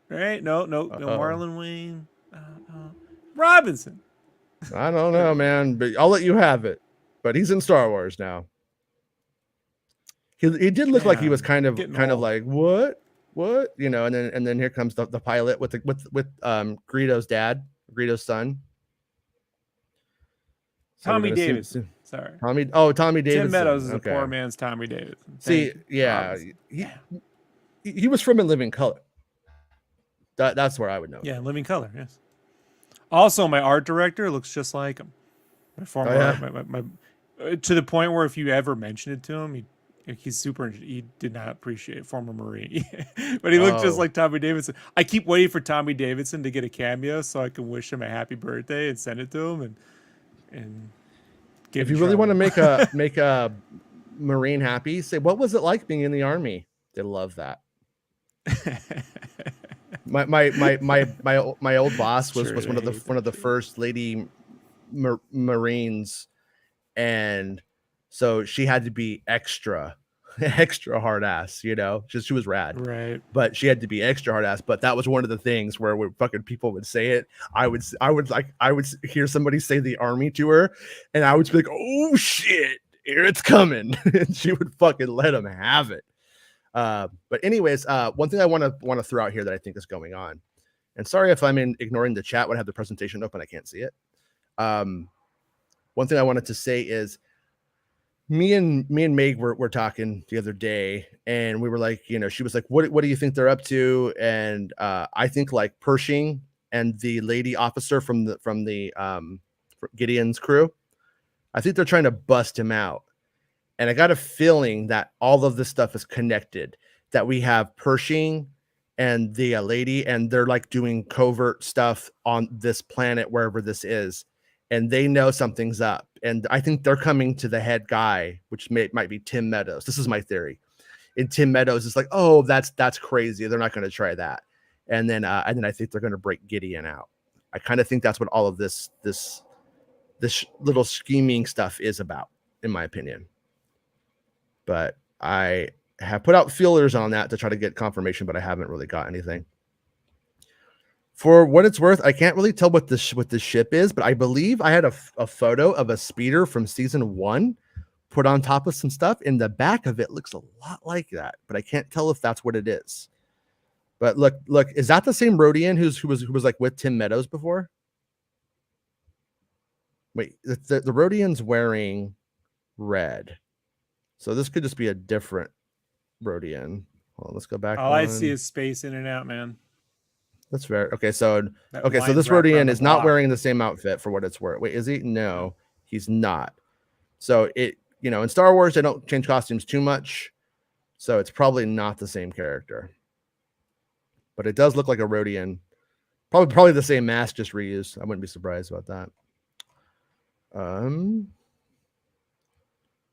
Right? No, Marlon Wayne. Robinson. I don't know, man, but I'll let you have it. But he's in Star Wars now. He did look like he was kind of like what, you know, and then here comes the pilot with Greedo's dad, Greedo's son. So Tommy Davidson. Sorry. Tommy Davidson. Tim Meadows is a poor man's Tommy Davidson. See, yeah. He was from In Living Color. That's where I would know. Yeah, Living Color, yes. Also, my art director looks just like him. My former to the point where if you ever mention it to him, he's super. He did not appreciate former Marine, but he looked just like Tommy Davidson. I keep waiting for Tommy Davidson to get a cameo so I can wish him a happy birthday and send it to him and get. If you really want to make a Marine happy, say what was it like being in the Army? They love that. my old boss was one of the first lady Marines, and so she had to be extra hard ass, you know. She was rad, right? But she had to be extra hard ass. But that was one of the things where fucking people would say it. I would hear somebody say the Army to her, and I would be like, oh shit, here it's coming, and she would fucking let them have it. But anyways, one thing I want to throw out here that I think is going on, and sorry if I'm ignoring the chat when I have the presentation open, I can't see it. One thing I wanted to say is me and Meg were talking the other day, and we were like, you know, she was like, what do you think they're up to? And I think like Pershing and the lady officer from the Gideon's crew, I think they're trying to bust him out. And I got a feeling that all of this stuff is connected, that we have Pershing and the lady, and they're like doing covert stuff on this planet, wherever this is. And they know something's up. And I think they're coming to the head guy, which might be Tim Meadows. This is my theory. And Tim Meadows is like, oh, that's crazy. They're not going to try that. And then I think they're going to break Gideon out. I kind of think that's what all of this little scheming stuff is about, in my opinion. But I have put out feelers on that to try to get confirmation, but I haven't really got anything. For what it's worth, I can't really tell what this ship is, but I believe I had a photo of a speeder from season 1 put on top of some stuff. In the back of it looks a lot like that, but I can't tell if that's what it is. But look, is that the same Rodian who was like with Tim Meadows before? Wait, the Rodian's wearing red. So this could just be a different Rodian. Well, let's go back. All I see is space in and out, man. That's fair. Okay, so this Rodian is not wearing the same outfit for what it's worth. Wait, is he? No, he's not. So it in Star Wars they don't change costumes too much, so it's probably not the same character. But it does look like a Rodian. Probably the same mask, just reused. I wouldn't be surprised about that.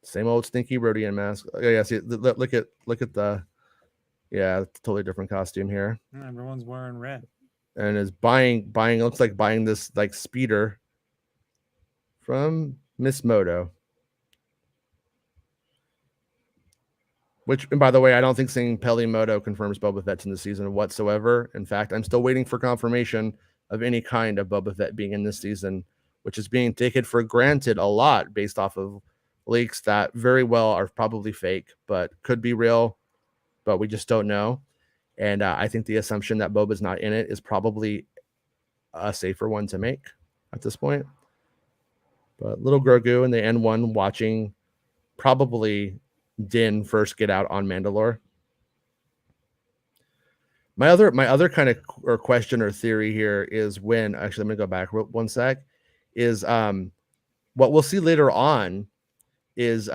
Same old stinky Rodian mask. Oh, yeah, see, look at the, yeah, totally different costume here. Everyone's wearing red. And is buying looks like buying this like speeder from Miss Moto. Which, and by the way, I don't think seeing Peli Moto confirms Boba Fett's in the season whatsoever. In fact, I'm still waiting for confirmation of any kind of Boba Fett being in this season, which is being taken for granted a lot based off of leaks that very well are probably fake, but could be real, but we just don't know. And I think the assumption that Boba's not in it is probably a safer one to make at this point. But little Grogu in the N1 watching probably Din first get out on Mandalore. My other kind of or question or theory here is when, actually, let me go back one sec, is what we'll see later on is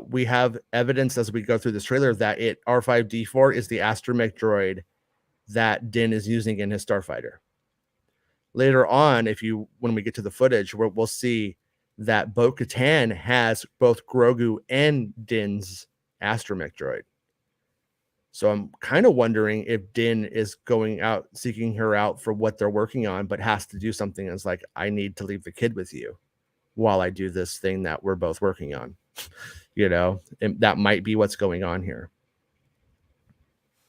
we have evidence as we go through this trailer that R5D4 is the astromech droid that Din is using in his starfighter. Later on, when we get to the footage, we'll see that Bo-Katan has both Grogu and Din's astromech droid. So I'm kind of wondering if Din is going out, seeking her out for what they're working on, but has to do something that's like, I need to leave the kid with you while I do this thing that we're both working on. And that might be what's going on here.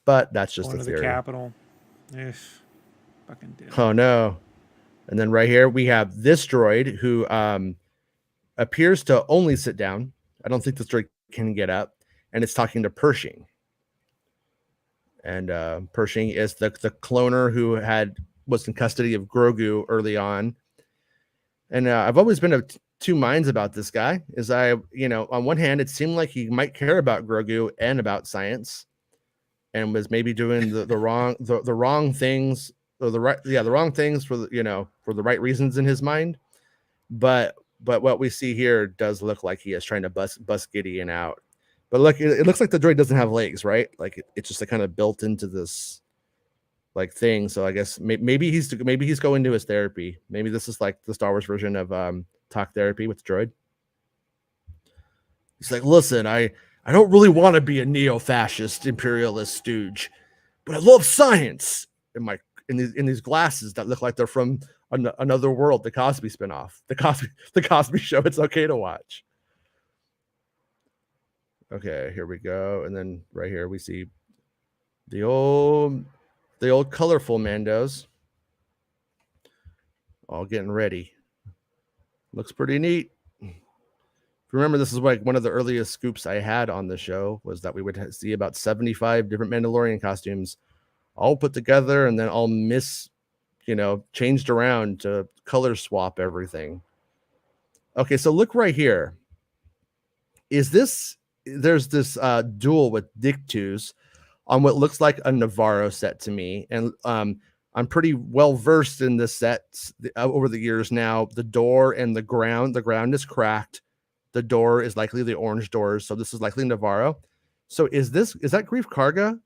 But that's just Going a to theory. The capital. Fucking Din. Oh no. And then right here we have this droid who appears to only sit down. I don't think this droid can get up. And it's talking to Pershing. And Pershing is the cloner who was in custody of Grogu early on. And I've always been of two minds about this guy. On one hand, it seemed like he might care about Grogu and about science, and was maybe doing the wrong things, or the wrong things for the right reasons in his mind. But what we see here does look like he is trying to bust Gideon out. But look, it looks like the droid doesn't have legs, right? Like it's just kind of built into this like thing. So I guess maybe he's going to his therapy. Maybe this is like the Star Wars version of talk therapy with the droid. He's like, listen, I don't really want to be a neo-fascist imperialist stooge, but I love science. In these glasses that look like they're from another world, the Cosby spinoff, the Cosby Show. It's okay to watch. Okay, here we go. And then right here we see the old colorful Mandos all getting ready. Looks pretty neat. If you remember, this is like one of the earliest scoops I had on the show was that we would see about 75 different Mandalorian costumes all put together and then all changed around to color swap everything. Okay, so look right here. There's this duel with Dictus on what looks like a Navarro set to me. And I'm pretty well versed in the sets over the years now. The door and the ground is cracked. The door is likely the orange doors. So this is likely Navarro. So is that Grief Karga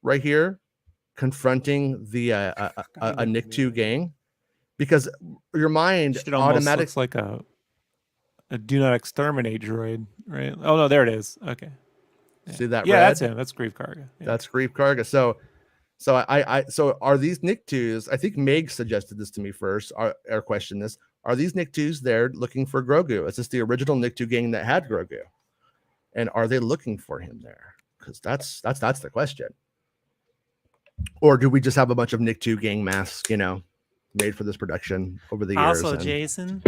right here confronting the a Nick 2 gang? Because your mind automatically looks like a do not exterminate droid, right? Oh no, there it is. Okay. Yeah. See that? Yeah, red? that's him. That's Grief Karga. Yeah. That's Grief Karga. So so are these Nick 2s? I think Meg suggested this to me first, or questioned this. Are these Nick 2s there looking for Grogu? Is this the original Nick 2 gang that had Grogu? And are they looking for him there? Because that's the question. Or do we just have a bunch of Nick 2 gang masks, made for this production over the years? Also, Jason,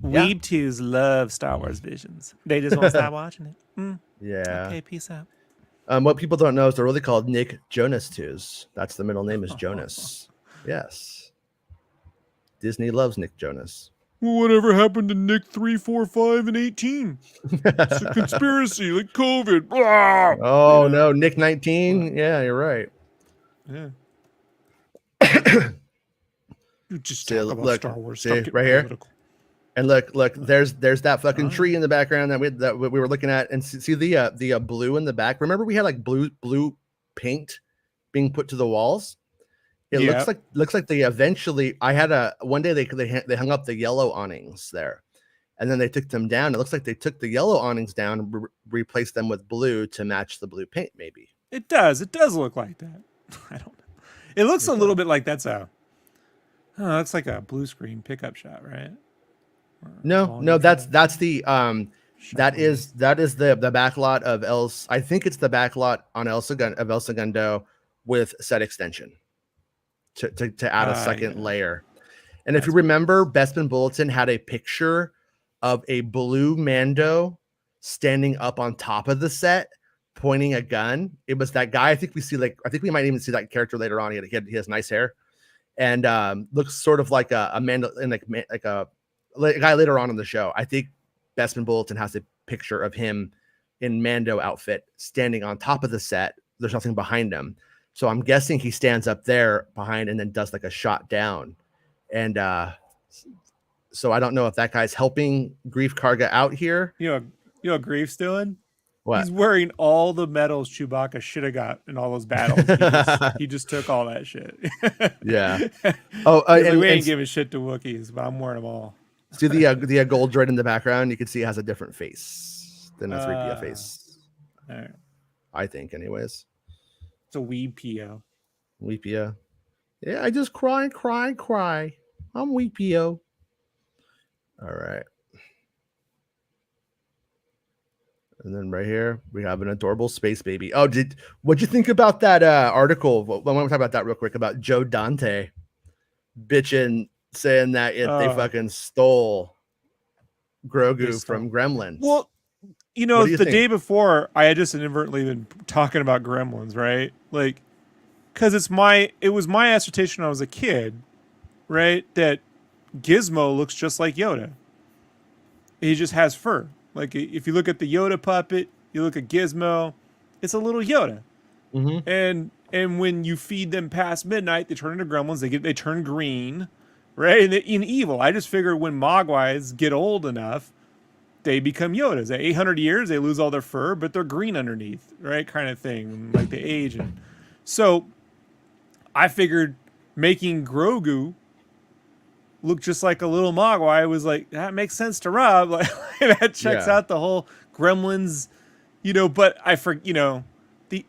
Weeb 2s love Star Wars Visions. They just won't stop watching it. Yeah. Okay, peace out. What people don't know is they're really called Nick Jonas 2s. That's the middle name is Jonas. Yes. Disney loves Nick Jonas. Well, whatever happened to Nick 3, 4, 5, and 18? It's a conspiracy, like COVID. Blah! Oh, no, Nick 19? Yeah, you're right. Yeah. You just talk about look, Star Wars. See, right here? And look, there's that fucking Oh, tree in the background that we were looking at, and see the blue in the back. Remember we had like blue paint being put to the walls. It yeah. looks like they eventually. I had a one day they hung up the yellow awnings there, and then they took them down. It looks like they took the yellow awnings down and replaced them with blue to match the blue paint. Maybe It does. It does look like that. I don't know. It looks a it little does. bit like that's a. Oh, that's like a blue screen pickup shot, right? Or No, volume shot. that's the Shot release. that is the back lot of Els. I think it's the back lot on El Segundo with set extension to add a second Yeah. layer. And if you That's remember, Bespin Bulletin had a picture of a blue Mando standing up on top of the set, pointing a gun. It was that guy. I think we might even see that character later on. He has nice hair and looks sort of like a Mando, and like a guy later on in the show. I think Bespin Bulletin has a picture of him in Mando outfit standing on top of the set. There's nothing behind him. So I'm guessing he stands up there behind and then does like a shot down. And so I don't know if that guy's helping Grief Karga out here. You know what Grief's doing? What? He's wearing all the medals Chewbacca should have got in all those battles. He just took all that shit. Yeah. Oh, He's like, and, we ain't and giving shit to Wookiees, but I'm wearing them all. see the gold droid in the background. You can see it has a different face than a 3PO face. All right. I think, anyways. It's a weeb PO. Weepio. Yeah, I just cry. I'm Weepio. All right. And then right here, we have an adorable space baby. Oh, what'd you think about that article? I want to talk about that real quick about Joe Dante bitching, saying that they fucking stole Grogu from Gremlins. Well, what do you the think? day before, I had just inadvertently been talking about Gremlins, right? Like, because it was my assertion when I was a kid, right? That Gizmo looks just like Yoda. He just has fur. Like, if you look at the Yoda puppet, you look at Gizmo, it's a little Yoda. Mm-hmm. And when you feed them past midnight, they turn into gremlins. They turn green, right? And in evil, I just figured when Mogwais get old enough, they become Yodas. At 800 years, they lose all their fur, but they're green underneath, right? Kind of thing, like they age. And so I figured making Grogu look just like a little Mogwai was like, that makes sense to Rob. Like, that checks out the whole Gremlins, but the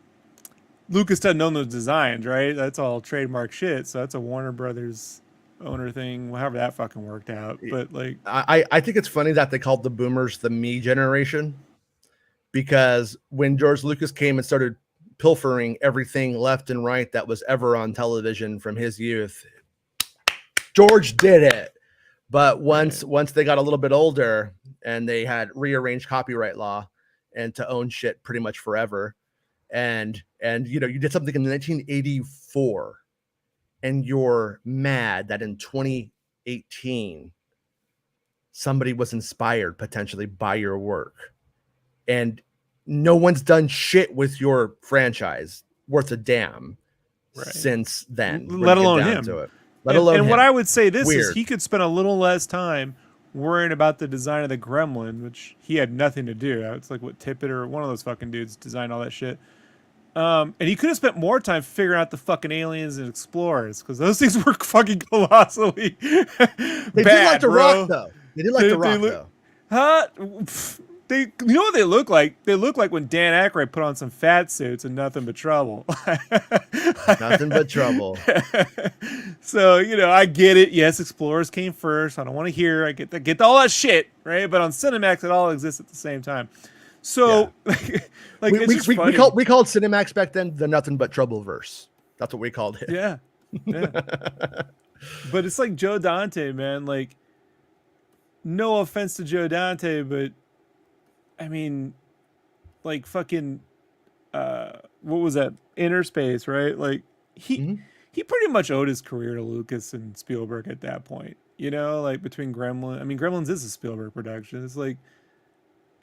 Lucas doesn't own those designs, right? That's all trademark shit. So that's a Warner Brothers owner thing, however that fucking worked out. But like, I think it's funny that they called the boomers the me generation, because when George Lucas came and started pilfering everything left and right that was ever on television from his youth, George did it. But once they got a little bit older and they had rearranged copyright law and to own shit pretty much forever, and you did something in 1984 and you're mad that in 2018 somebody was inspired potentially by your work, and no one's done shit with your franchise worth a damn since then, let alone him. And what I would say is he could spend a little less time worrying about the design of the Gremlin, which he had nothing to do. It's like what Tippett or one of those fucking dudes designed all that shit. And he could have spent more time figuring out the fucking aliens and explorers, because those things were fucking colossally bad, did like the Rock, though. They did like the Rock, though. Huh? You know what they look like? They look like when Dan Aykroyd put on some fat suits and Nothing But Trouble. Nothing But Trouble. So, I get it. Yes, Explorers came first. I don't want to hear. I get all that shit, right? But on Cinemax, it all exists at the same time. So, we called Cinemax back then the Nothing But Trouble verse. That's what we called it. Yeah. But it's like Joe Dante, man. Like, no offense to Joe Dante, but I mean, like fucking, what was that? Inner Space, right? Like he pretty much owed his career to Lucas and Spielberg at that point. Like between Gremlins. I mean, Gremlins is a Spielberg production. It's like,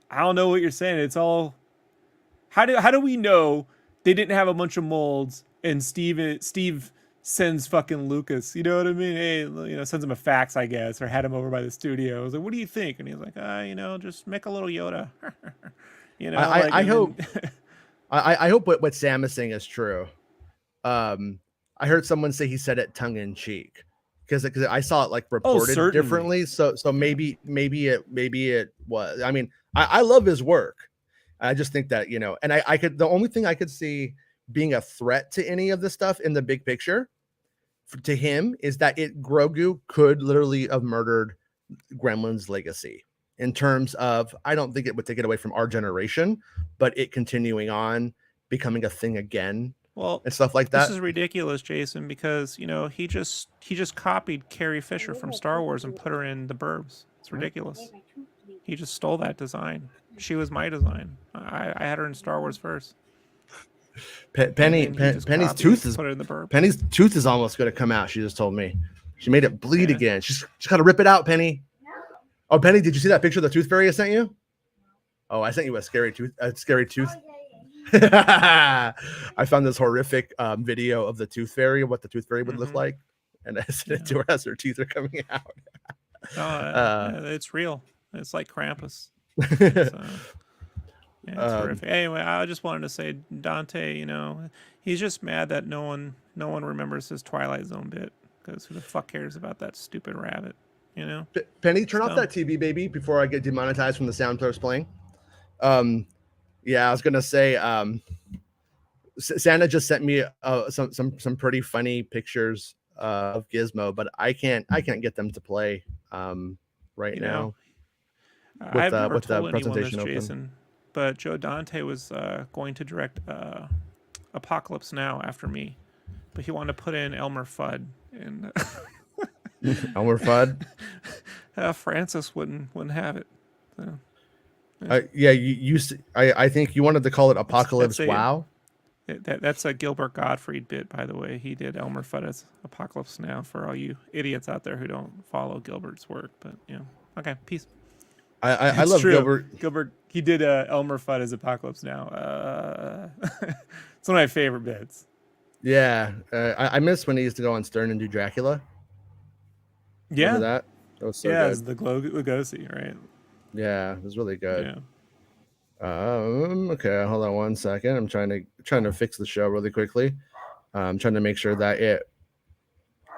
I don't know what you're saying. It's all, how do we know they didn't have a bunch of molds and Steve sends fucking Lucas, you know what I mean? Hey, sends him a fax, I guess, or had him over by the studio. I was like, what do you think? And he's like, just make a little Yoda. I And then hope I hope what Sam is saying is true. I heard someone say he said it tongue in cheek because I saw it like oh, reported certainly. differently. So maybe it was. I mean, I love his work. I just think that and I could the only thing I could see being a threat to any of this stuff in the big picture to him is that Grogu could literally have murdered Gremlin's legacy in terms of I don't think it would take it away from our generation, but it continuing on becoming a thing again Well, and stuff like this that. is ridiculous, Jason, because he just copied Carrie Fisher from Star Wars and put her in The Burbs. It's ridiculous. He just stole that design. She was my design. I had her in Star Wars first. Penny's tooth is put it in The Burbs. Penny's tooth is almost going to come out. She just told me she made it bleed again. She's got to rip it out. Penny. Oh, Penny, did you see that picture of the tooth fairy I sent you? Oh, I sent you a scary tooth. I found this horrific video of the tooth fairy, what the tooth fairy would look like, and I sent it to her as her teeth are coming out. It's real. It's like Krampus. So, it's horrific. Anyway, I just wanted to say, Dante, he's just mad that no one remembers his Twilight Zone bit, because who the fuck cares about that stupid rabbit? Penny, turn off that TV, baby, before I get demonetized from the sound players playing. Yeah, I was gonna say, Santa just sent me some pretty funny pictures of Gizmo, but I can't get them to play right now. I've never told anyone this, Jason, but Joe Dante was going to direct Apocalypse Now after me, but he wanted to put in Elmer Fudd, and Elmer Fudd. Francis wouldn't have it. So. I think you wanted to call it Apocalypse. Wow. That's a Gilbert Gottfried bit, by the way. He did Elmer Fudd as Apocalypse Now for all you idiots out there who don't follow Gilbert's work. But okay, peace. I love true. Gilbert. Gilbert, he did Elmer Fudd as Apocalypse Now. It's one of my favorite bits. Yeah, I miss when he used to go on Stern and do Dracula. Yeah, remember that? That was so good. It's the Lugosi, right? Yeah, it was really good. Yeah. Okay, hold on one second. I'm trying to fix the show really quickly. I'm trying to make sure that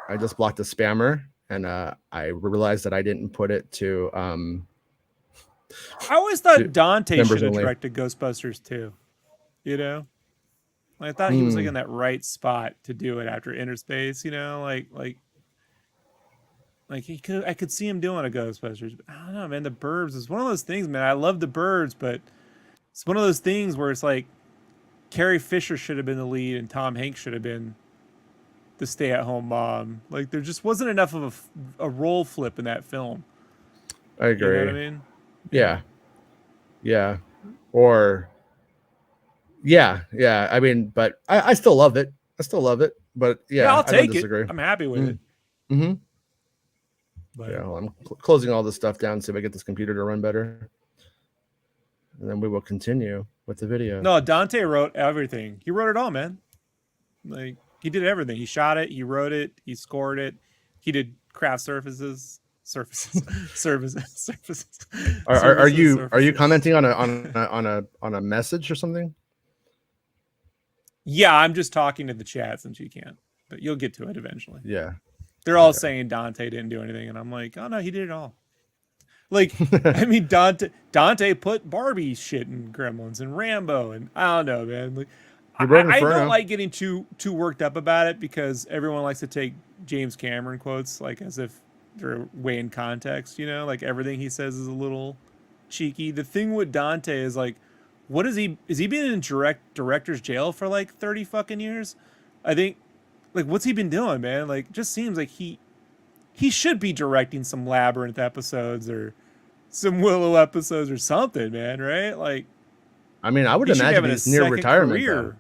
I just blocked a spammer, and I realized that I didn't put it to. I always thought Dante should have directed Ghostbusters too. I thought he was like in that right spot to do it after Inner Space. Like I could see him doing a Ghostbusters. But I don't know, man. The Burbs is one of those things, man. I love the Burbs, but it's one of those things where it's like Carrie Fisher should have been the lead and Tom Hanks should have been the stay-at-home mom. Like there just wasn't enough of a role flip in that film. I agree. You know what I mean? Yeah. Or yeah. I mean, but I still love it. But yeah, I'll take it. I'm happy with it. Mm-hmm. But, I'm closing all this stuff down so I get this computer to run better. And then we will continue with the video. No, Dante wrote everything. He wrote it all, man. Like he did everything. He shot it, he wrote it, he scored it, he did craft surfaces. Are you commenting on a message or something? Yeah, I'm just talking to the chat since you can't, but you'll get to it eventually. Yeah. They're all saying Dante didn't do anything, and I'm like, oh no, he did it all. Like, I mean, Dante put Barbie shit in Gremlins and Rambo, and I don't know, man. Like, I don't like getting too worked up about it because everyone likes to take James Cameron quotes like as if they're way in context, like everything he says is a little cheeky. The thing with Dante is like, what is he been in director's jail for like 30 fucking years? I think. Like, what's he been doing, man? Like, just seems like he should be directing some Labyrinth episodes or some Willow episodes or something, man, right? Like, I mean, I would imagine he's near retirement.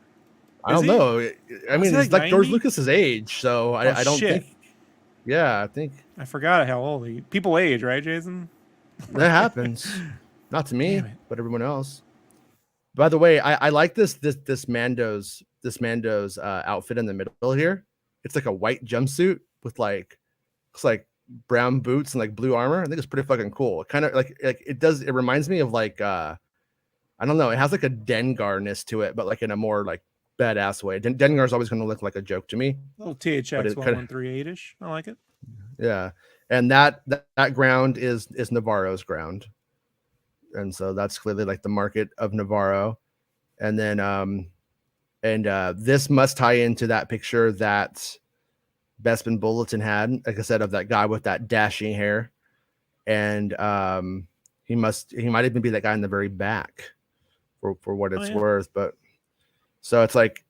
I don't know. I mean, it's like George Lucas's age, so I don't think. Yeah, I think. I forgot how old people age, right, Jason? That happens. Not to me, but everyone else. By the way, I like this Mando's outfit in the middle here. it's like a white jumpsuit with like looks like brown boots and like blue armor. I think it's pretty fucking cool. It kind of like it reminds me of like I don't know, it has like a Dengar-ness to it, but like in a more like badass way. Dengar is always going to look like a joke to me, Little but THX it kind of 1138-ish. I like it. yeah. And that ground is Navarro's ground. And so that's clearly like the market of Navarro. And then this must tie into that picture that Bespin Bulletin had, like I said, of that guy with that dashing hair. And he might even be that guy in the very back for what it's worth. But so it's like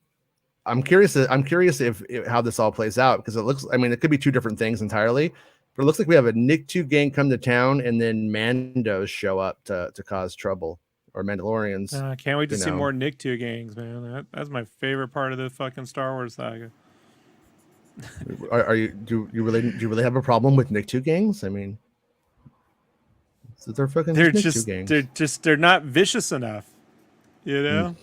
I'm curious if how this all plays out, because it could be two different things entirely. But it looks like we have a Nick-2 gang come to town, and then Mandos show up to cause trouble, or Mandalorians. I can't wait to see more Nick-2 gangs, man. That's my favorite part of the fucking Star Wars saga. Do you really have a problem with Nick-2 gangs? I mean, they're fucking Nick-2 gangs. They're not vicious enough, you know.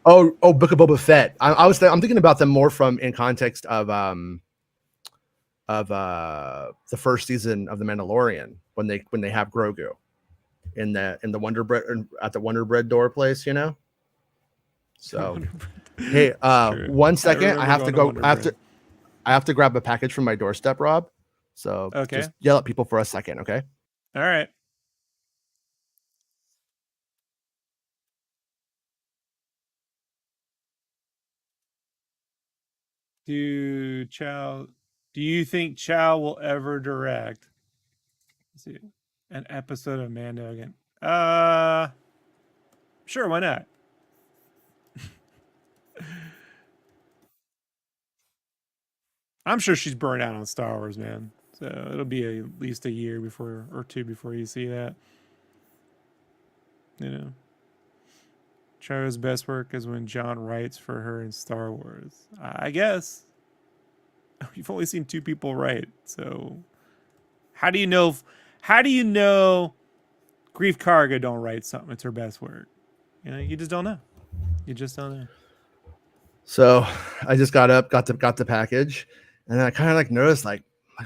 Oh, Book of Boba Fett. I'm thinking about them more in context of the first season of the Mandalorian, when they have Grogu in the Wonder Bread, at the Wonder Bread door place, you know. So hey, 1 second, I have to go. I have to grab a package from my doorstep, Rob. So just yell at people for a second, okay? All right. Do you think Chow will ever direct an episode of Mando again? Sure, why not? I'm sure she's burned out on Star Wars, man. So it'll be at least a year or two before you see that. You know, Chow's best work is when John writes for her in Star Wars. I guess. You've only seen two people write, so how do you know? How do you know Grief Karga don't write something? It's her best work. You know, you just don't know. You just don't know. So I just got up, got the package, and I kind of like noticed like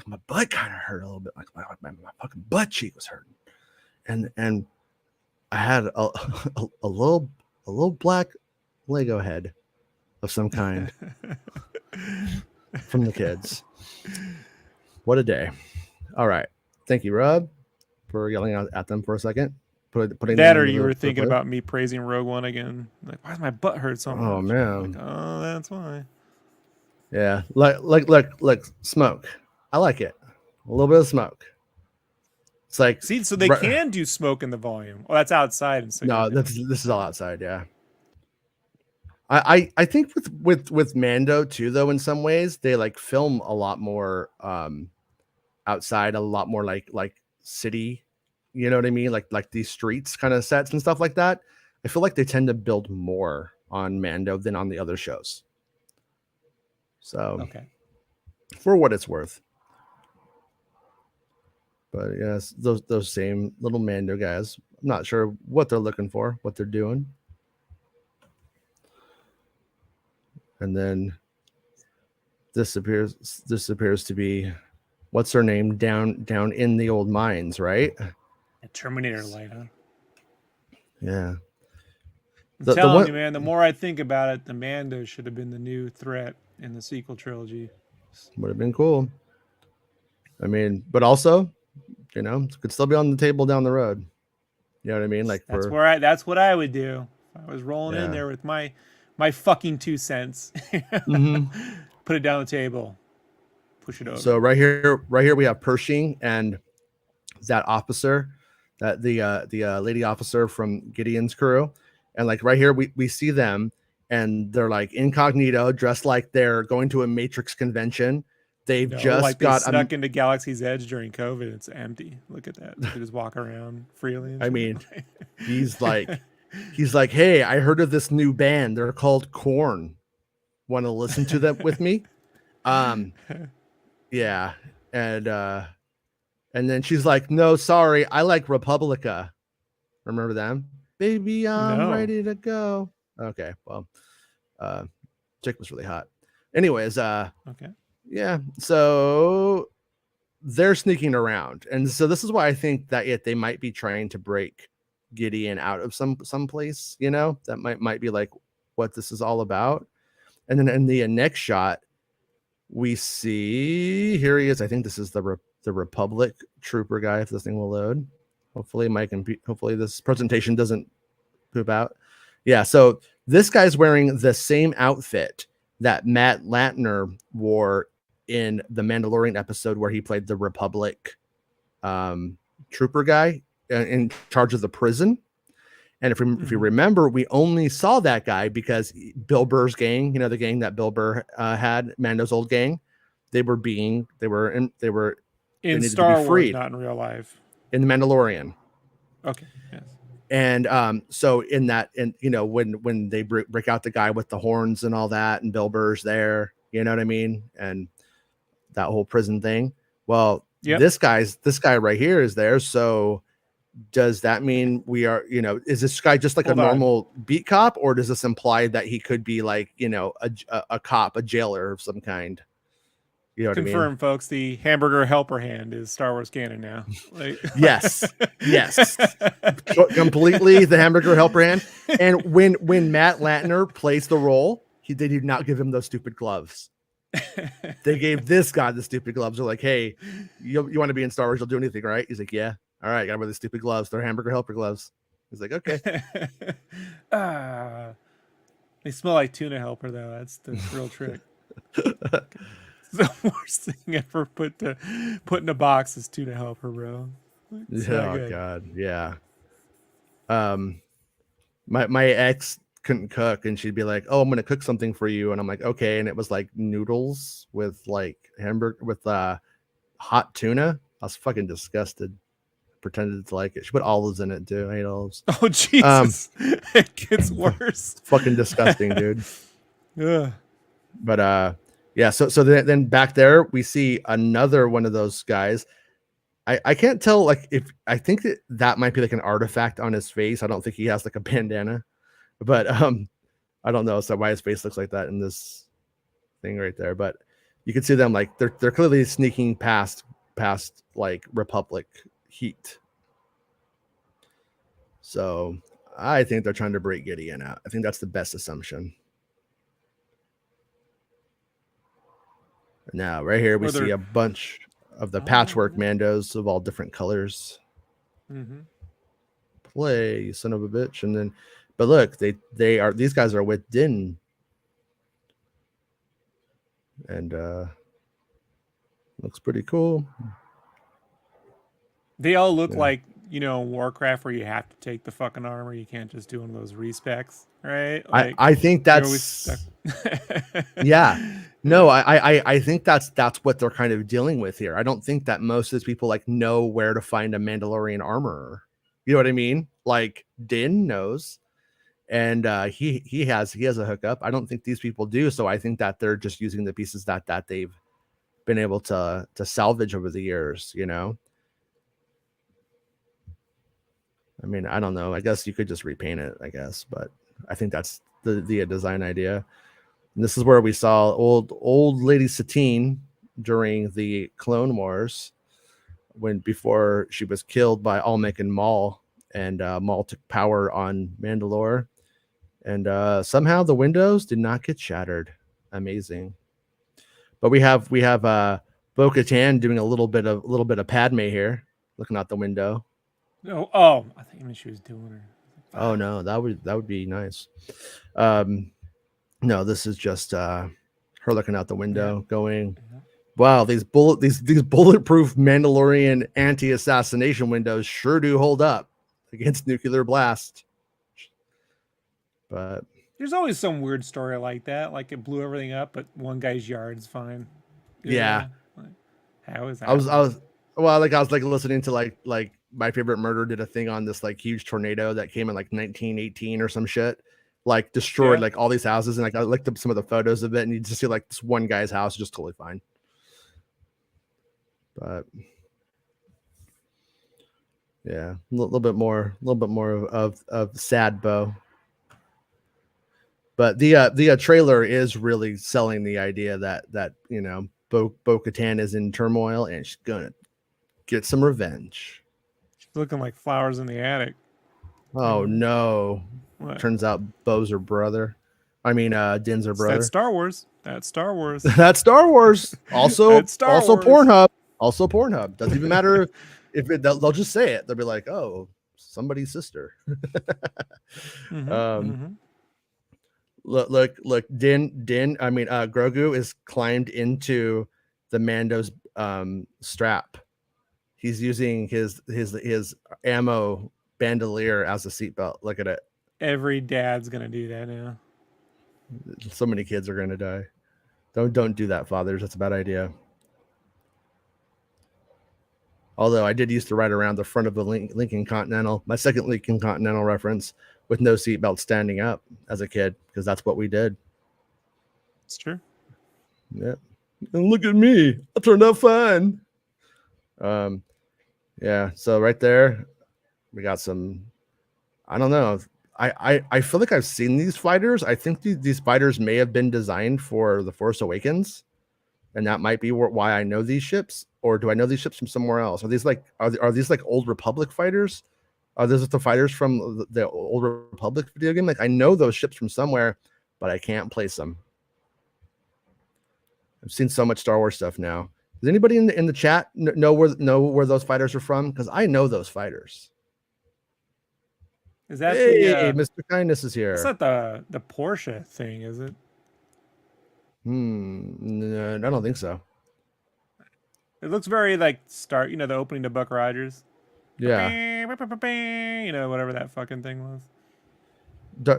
my butt kind of hurt a little bit, like my fucking butt cheek was hurting, and I had a little black Lego head of some kind from the kids. What a day! All right, thank you, Rob, for yelling at them for a second. Putting that, or you were thinking about me praising Rogue One again? Like, why does my butt hurt so much? Oh man! Like, oh, that's why. Yeah, like smoke. I like it. A little bit of smoke. It's like, see, so they can do smoke in the volume. Oh, that's outside. No, this is all outside. Yeah. I think with Mando too, though, in some ways they like film a lot more outside, a lot more like city, you know what I mean? Like these streets kind of sets and stuff like that. I feel like they tend to build more on Mando than on the other shows. So okay, for what it's worth. But yes, those same little Mando guys. I'm not sure what they're looking for, what they're doing. And then this appears to be, what's her name, down in the old mines, right? A Terminator light, huh? Yeah. I'm telling you, man, the more I think about it, the Mando should have been the new threat in the sequel trilogy. Would have been cool. I mean, but also, you know, it could still be on the table down the road. You know what I mean? Like that's what I would do. If I was rolling in there with my fucking 2 cents. Put it down the table. Push it over. So right here we have Pershing and that officer, that the lady officer from Gideon's crew. And like right here we see them, and they're like incognito, dressed like they're going to a Matrix convention. They've just got snuck into Galaxy's Edge during COVID. It's empty. Look at that. They just walk around freely. I mean, he's like, hey, I heard of this new band. They're called Korn. Want to listen to them with me? Yeah. And then she's like, no, sorry, I like Republica. Remember them? Baby, I'm ready to go. Okay, well, chick was really hot. Anyways, Okay. yeah. So they're sneaking around, and so this is why I think that they might be trying to break Gideon out of some place. That might be like what this is all about. And then in the next shot, we see here he is. I think this is the Republic trooper guy. If this thing will load, hopefully hopefully this presentation doesn't poop out. Yeah, so this guy's wearing the same outfit that Matt Lantner wore in the Mandalorian episode where he played the Republic trooper guy in charge of the prison. And if you remember, we only saw that guy because Bill Burr's gang, the gang that Bill Burr had, Mando's old gang, they needed In to be Star Wars, freed not in real life. in the Mandalorian. Okay. Yes. And so in that, and when they break out the guy with the horns and all that, and Bill Burr's there, you know what I mean, and that whole prison thing. Well, Yep. this guy right here is there. So does that mean we are, is this guy just like Hold a on. normal beat cop, or does this imply that he could be like, a cop, a jailer of some kind? You know what I mean? Confirm, folks. The hamburger helper hand is Star Wars canon now. Like, Yes, completely the hamburger helper hand. And when Matt Lantner plays the role, they did not give him those stupid gloves. They gave this guy the stupid gloves. They're like, hey, you want to be in Star Wars? You'll do anything, right? He's like, yeah. All right, gotta wear the stupid gloves. They're hamburger helper gloves. He's like, okay. They smell like tuna helper, though. That's the real trick. The worst thing ever put in a box is tuna helper, bro. Oh God, yeah. My ex couldn't cook, and she'd be like, "Oh, I'm gonna cook something for you," and I'm like, "Okay," and it was like noodles with like hamburger with hot tuna. I was fucking disgusted. Pretended to like it. She put olives in it too. I hate olives. Oh Jesus! It gets worse. Fucking disgusting, dude. Ugh. But yeah. So then back there we see another one of those guys. I can't tell, like, if I think that might be like an artifact on his face. I don't think he has like a bandana, but I don't know why his face looks like that in this thing right there. But you can see them like they're clearly sneaking past like Republic heat. So I think they're trying to break Gideon out. I think that's the best assumption. Now, right here we see a bunch of the patchwork Mandos of all different colors. Play, you son of a bitch. And then, but look, these guys are with Din. And looks pretty cool. They all look like, Warcraft, where you have to take the fucking armor. You can't just do one of those respecs, right? Like, I think that's yeah. No, I think that's what they're kind of dealing with here. I don't think that most of these people like know where to find a Mandalorian armorer. You know what I mean? Like Din knows, and he has a hookup. I don't think these people do. So I think that they're just using the pieces that they've been able to salvage over the years. I mean, I don't know. I guess you could just repaint it, I guess, but I think that's the design idea. And this is where we saw old Lady Satine during the Clone Wars, before she was killed by Almec and Maul, and Maul took power on Mandalore, and somehow the windows did not get shattered. Amazing. But we have Bo-Katan doing a little bit of Padme here, looking out the window. Oh, I think she was doing her. Oh no, that would be nice. No, this is just her looking out the window, going, "Wow, these bulletproof Mandalorian anti-assassination windows sure do hold up against nuclear blast." But there's always some weird story like that, like it blew everything up, but one guy's yard's fine. Yeah. Like, how is that? I was listening to like My Favorite Murder did a thing on this like huge tornado that came in like 1918 or some shit, like destroyed like all these houses, and like I looked up some of the photos of it, and you just see like this one guy's house just totally fine. But yeah, a little bit more of sad Bo. But the trailer is really selling the idea that Bo-Katan is in turmoil and she's gonna get some revenge. She's looking like flowers in the attic. Oh no! What? Turns out Bo's her brother. I mean, Din's her That's brother. Star Wars. That's Star Wars. That's Star Wars. Also, That's Star Wars. Pornhub. Also Pornhub. Doesn't even matter they'll just say it. They'll be like, "Oh, somebody's sister." Mm-hmm. Look. Din. I mean, Grogu is climbed into the Mando's strap. He's using his ammo bandolier as a seatbelt. Look at it. Every dad's gonna do that now. So many kids are gonna die. Don't do that, fathers. That's a bad idea. Although I did used to ride around the front of the Lincoln Continental, my second Lincoln Continental reference, with no seatbelt standing up as a kid, because that's what we did. It's true. Yeah. And look at me. I turned out fine. Yeah. So right there, we got some, I don't know. I feel like I've seen these fighters. I think these fighters may have been designed for The Force Awakens. And that might be why I know these ships, or do I know these ships from somewhere else? Are these like Old Republic fighters? Are those the fighters from the Old Republic video game? Like, I know those ships from somewhere, but I can't place them. I've seen so much Star Wars stuff now. Does anybody in the chat know where those fighters are from? Because I know those fighters. Is that Mr. Kindness is here? It's not the Porsche thing, is it? No, I don't think so. It looks very like the opening to Buck Rogers. Yeah. Whatever that fucking thing was.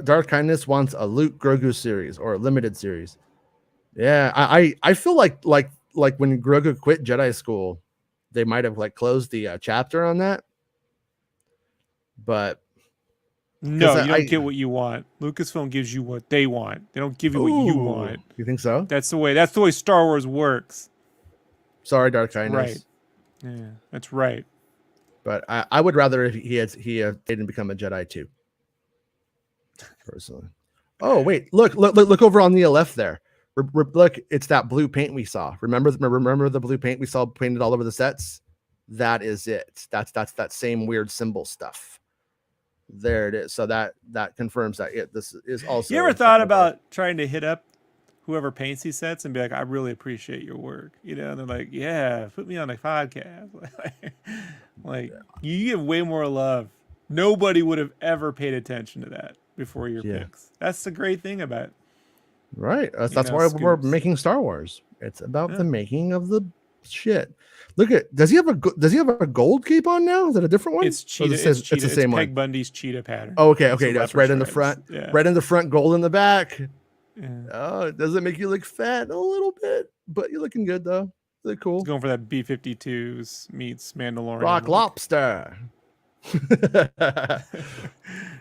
Dark Kindness wants a Luke Grogu series or a limited series. Yeah, I feel like when Grogu quit Jedi school, they might have closed the chapter on that. But no, you don't get what you want. Lucasfilm gives you what they want. They don't give you what you want. You think so? That's the way Star Wars works. Sorry, Dark Kindness. Right. Yeah, that's right. But I would rather if he didn't become a Jedi too. Personally. Oh wait, look over on the left there. Look, it's that blue paint we saw. Remember the blue paint we saw painted all over the sets? That is it. That's that same weird symbol stuff. There it is. So that confirms that this is also. You ever thought about trying to hit up whoever paints these sets and be like, I really appreciate your work, and they're like, yeah, put me on a podcast. You give way more love. Nobody would have ever paid attention to that before your picks. That's the great thing about it. Right. That's why we're making Star Wars. It's about the making of the shit. Look at, does he have a gold cape on now? Is that a different one? It's cheetah. It's the same one. Peg Bundy's cheetah pattern. Oh, okay. That's red in the front. Yeah. Red in the front, gold in the back. Yeah. Oh, does it make you look fat a little bit? But you're looking good though. Look cool. He's going for that B-52s meets Mandalorian. Rock Lobster.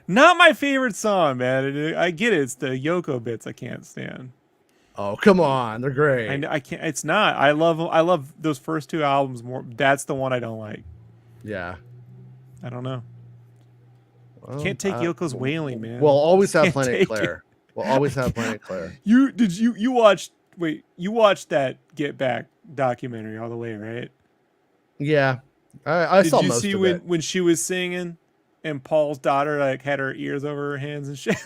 Not my favorite song, man. I get it. It's the Yoko bits I can't stand. Oh, come on. They're great. I can't. It's not. I love those first two albums more. That's the one I don't like. Yeah. I don't know. Well, can't take Yoko's wailing, man. We'll always have Planet Claire. We'll always have Planet Claire. You watched that Get Back documentary all the way, right? Yeah. I saw most of it. Did you see when she was singing and Paul's daughter had her ears over her hands and shit?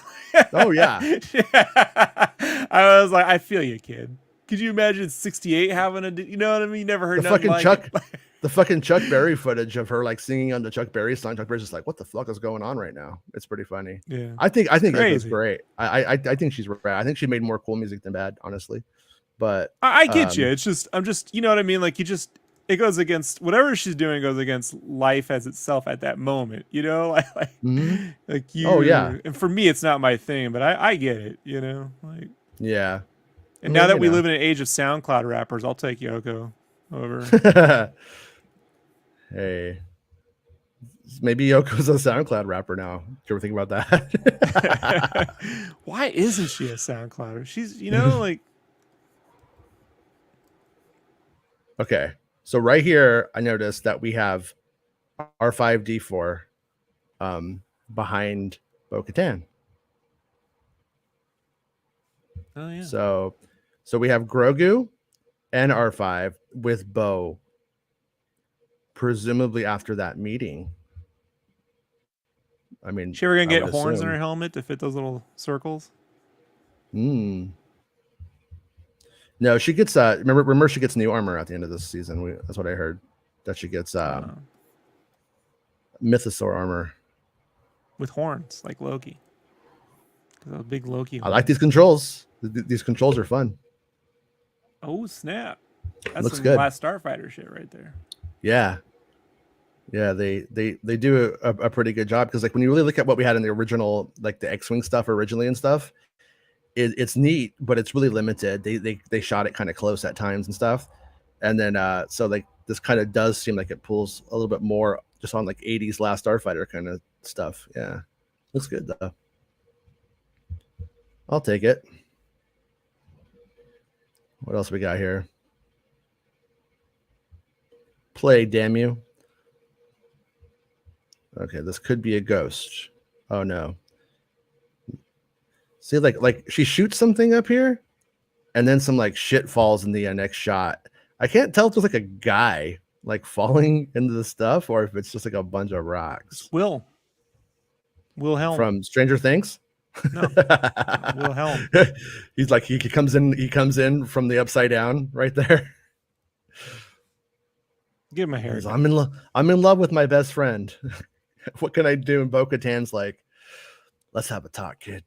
Oh yeah. I was like, I feel you, kid. Could you imagine 68 having you know what I mean? You never heard nothing like it. The fucking Chuck Berry footage of her singing on the Chuck Berry song. Chuck Berry's just like, what the fuck is going on right now? It's pretty funny. Yeah. I think it was great. I think she's right. I think she made more cool music than bad, honestly. But I get you. It's just I'm just you know what I mean? It goes against whatever she's doing goes against life as itself at that moment, mm-hmm. Oh yeah. And for me, it's not my thing, but I get it, yeah. And now that we live in an age of SoundCloud rappers, I'll take Yoko over. Hey, maybe Yoko's a SoundCloud rapper now. Do you ever think about that? Why isn't she a SoundClouder? She's Okay. So right here, I noticed that we have R5D4 behind Bo-Katan. Oh yeah. So we have Grogu and R5 with Bo, presumably after that meeting. I mean, She ever gonna I get would horns in her assume. helmet to fit those little circles? Hmm. No, she gets remember she gets new armor at the end of this season. That's what I heard. That she gets Uh, mythosaur armor. with horns, like Loki. Those big Loki I like horns. these controls. These controls are fun. Oh snap! That's Looks some good. Last Starfighter shit right there. Yeah. Yeah, they do a pretty good job, because like when you really look at what we had in the original, like the X-wing stuff originally and stuff, it's neat, but it's really limited. They shot it kind of close at times and stuff, and then so like this kind of does seem like it pulls a little bit more just on like 80s Last Starfighter kind of stuff. Yeah, looks good though. I'll take it. What else we got here? Play, damn you. Okay, this could be a ghost. Oh no. See, like she shoots something up here, and then some like shit falls in the next shot. I can't tell if it's like a guy like falling into the stuff, or if it's just like a bunch of rocks. It's Wilhelm. From Stranger Things. No, Wilhelm. He's like he comes in from the upside down right there. Give him a haircut. I'm in love with my best friend. What can I do? And Bo-Katan's like, let's have a talk, kid.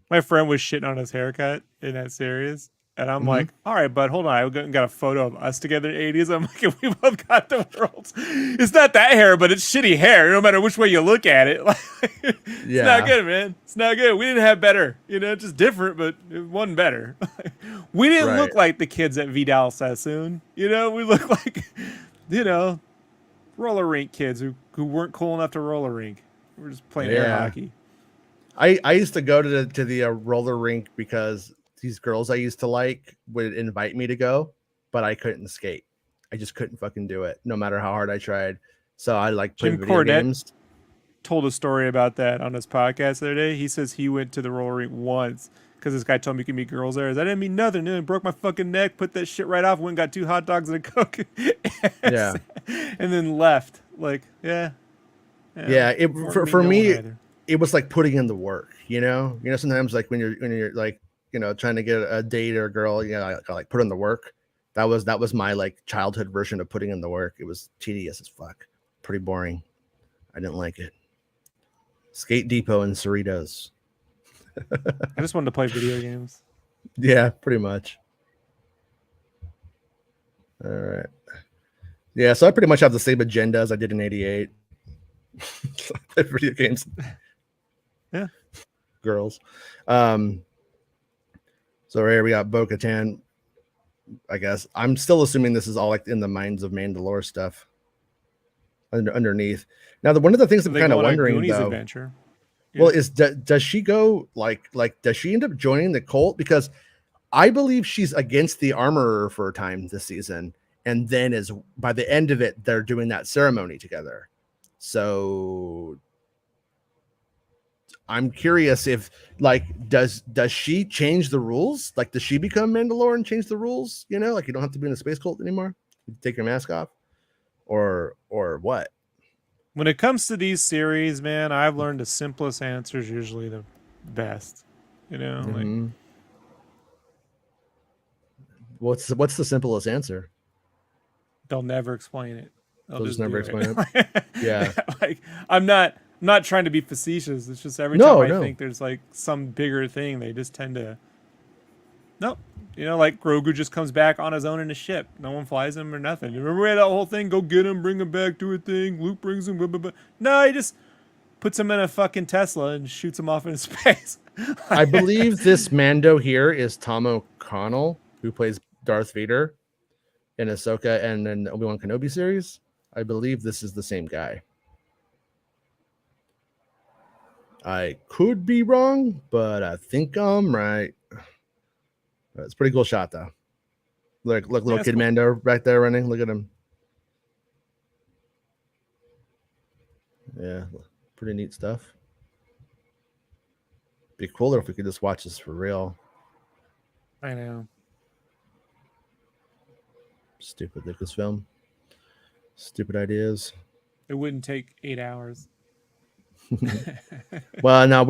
My friend was shitting on his haircut in that series. And I'm like, all right, bud, hold on. I got a photo of us together in the 80s. I'm like, we both got the world's. It's not that hair, but it's shitty hair, no matter which way you look at it. It's not good, man. It's not good. We didn't have better. Just different, but it wasn't better. We didn't look like the kids at Vidal Sassoon. We look like, roller rink kids who weren't cool enough to roller rink. We were just playing air hockey. I used to go to the roller rink because these girls I used to like would invite me to go, but I couldn't skate. I just couldn't fucking do it, no matter how hard I tried. So I like played video games. Told a story about that on his podcast the other day. He says he went to the roller rink once because this guy told me you can meet girls there. I didn't mean nothing. Then broke my fucking neck, put that shit right off, went and got 2 hot dogs and a Coke. Yeah. And then left. Like, yeah. For me, it was like putting in the work, sometimes like when you're like, trying to get a date or a girl, like put in the work. That was my like childhood version of putting in the work. It was tedious as fuck. Pretty boring. I didn't like it. Skate Depot and Cerritos. I just wanted to play video games. Yeah, pretty much. All right. Yeah, so I pretty much have the same agenda as I did in 88. Video games. Yeah. Girls. So here we got Bo-Katan. I guess I'm still assuming this is all like in the minds of Mandalore stuff underneath. Now, one of the things I'm kind of wondering though, adventure. Well, is does she go like does she end up joining the cult? Because I believe she's against the armorer for a time this season, and then is by the end of it they're doing that ceremony together. So I'm curious if like does she change the rules? Like does she become Mandalorian and change the rules? Like you don't have to be in a space cult anymore. You take your mask off, or what? When it comes to these series, man, I've learned the simplest answer is usually the best. Like what's the simplest answer? They'll never explain it. They'll just never explain it. Yeah. Like I'm not trying to be facetious. It's just every time I think there's like some bigger thing, they just tend to nope. Like Grogu just comes back on his own in a ship. No one flies him or nothing. Remember we had that whole thing? Go get him, bring him back to a thing. Luke brings him. Blah, blah, blah. No, he just puts him in a fucking Tesla and shoots him off into space. I believe this Mando here is Tom O'Connell, who plays Darth Vader in Ahsoka and then Obi-Wan Kenobi series. I believe this is the same guy. I could be wrong, but I think I'm right. It's a pretty cool shot, though. Look, little kid cool. Mando right there running. Look at him. Yeah, pretty neat stuff. Be cooler if we could just watch this for real. I know. Stupid Lucasfilm. Stupid ideas. It wouldn't take 8 hours. Well, no,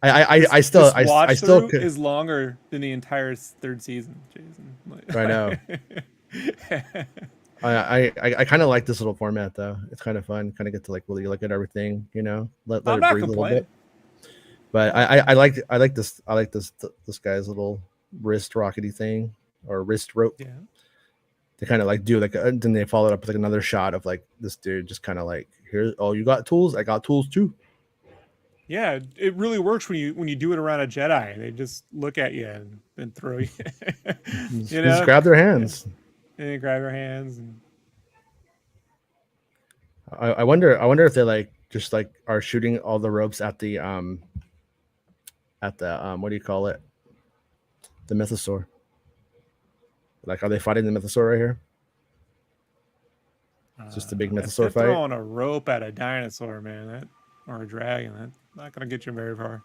I still, this watch I still through could. is longer than the entire third season, Jason. I know. I kind of like this little format though. It's kind of fun. Kind of get to like really look at everything, let I'm it not breathe a little complaining. bit. But I like this guy's little wrist rockety thing or wrist rope. Yeah. They kind of like do like then they follow it up with like another shot of like this dude just kind of like, here, oh, you got tools, I got tools too. Yeah, it really works when you do it around a Jedi. They just look at you and throw you. Just grab their hands. And they grab your hands. And... I wonder if they like just like are shooting all the ropes at the what do you call it? The mythosaur. Like, are they fighting the mythosaur right here? It's just a big mythosaur fight. Throwing a rope at a dinosaur, man, or a dragon, that's not gonna get you very far.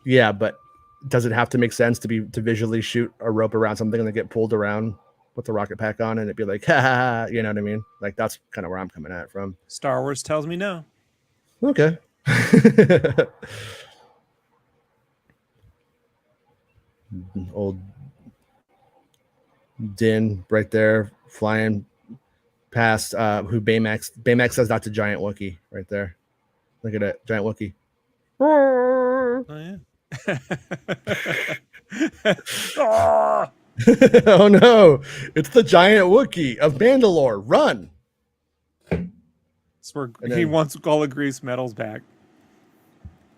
Yeah, but does it have to make sense to visually shoot a rope around something and then get pulled around with the rocket pack on and it'd be like, ha ha ha, you know what I mean? Like, that's kind of where I'm coming at from. Star Wars tells me no. Okay. Old Din right there flying past who Baymax says that's a giant Wookiee right there. Look at it, giant Wookiee. Oh yeah. Oh no, it's the giant Wookiee of Mandalore. Run. That's where he wants all the grease metals back.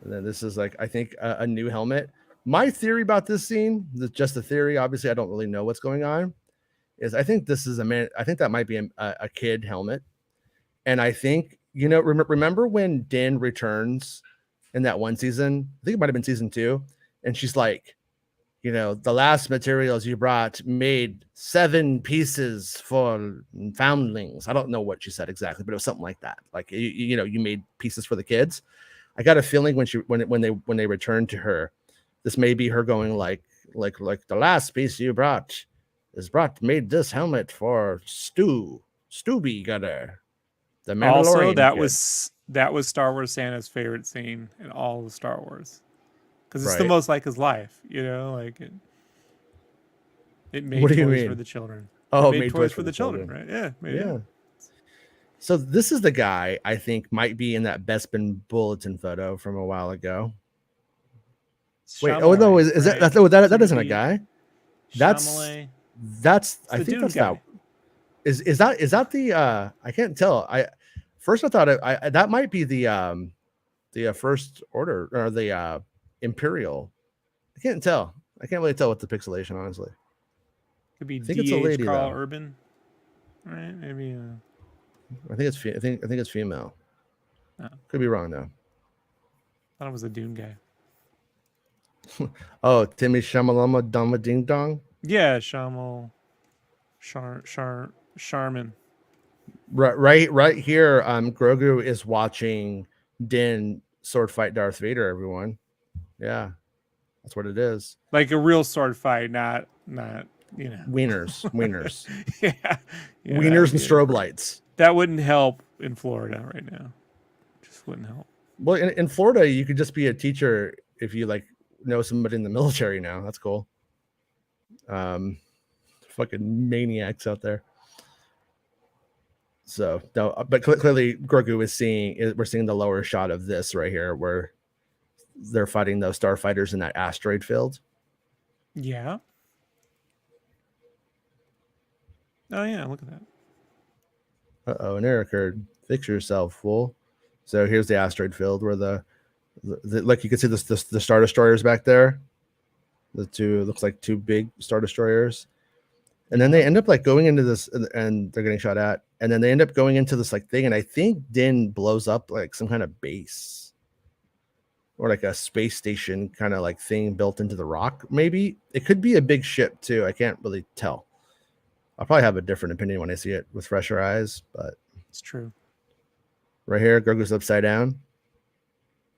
And then this is like, I think a new helmet. My theory about this scene, just a theory, obviously I don't really know what's going on, is I think this is I think that might be a kid helmet. And I think, remember when Din returns in that one season? I think it might have been season 2. And she's like, the last materials you brought made 7 pieces for foundlings. I don't know what she said exactly, but it was something like that. Like, you made pieces for the kids. I got a feeling when they returned to her, this may be her going like the last piece you brought made this helmet for Stubby Gutter. The Mandalorian. Also, that was Star Wars Santa's favorite scene in all of Star Wars. Because it's the most like his life, like it made toys for the children. Oh, it made toys for the children, right? Yeah, yeah. So this is the guy I think might be in that Bespin bulletin photo from a while ago. Wait, oh no, is right? that isn't a guy? That's I think that's guy. Is that the I can't tell. I thought that might be the First Order or the Imperial. I can't tell. I can't really tell with the pixelation, honestly. Could be it's a lady, Carl though. Urban, right? Maybe. I think it's female. Oh. Could be wrong though. I thought it was a Dune guy. Oh, Timmy Shamalama Dama Ding Dong. Yeah, Charmin. Right here. Grogu is watching Din sword fight Darth Vader. Everyone. Yeah, that's what it is. Like a real sword fight, not wieners. Yeah, wieners and strobe lights. That wouldn't help in Florida right now. Just wouldn't help. Well, in Florida, you could just be a teacher if you like know somebody in the military now. That's cool. Fucking maniacs out there. So no, but clearly Grogu we're seeing the lower shot of this right here where they're fighting those starfighters in that asteroid field. Yeah. Oh yeah, look at that. Uh-oh, an error occurred. Fix yourself, fool. So here's the asteroid field where the like you can see the Star Destroyers back there. The two, looks like 2 big Star Destroyers. And then they end up like going into this and they're getting shot at. And then they end up going into this like thing. And I think Din blows up like some kind of base or like a space station kind of like thing built into the rock. Maybe it could be a big ship too. I can't really tell. I'll probably have a different opinion when I see it with fresher eyes, but it's true. Right here, Grogu's upside down.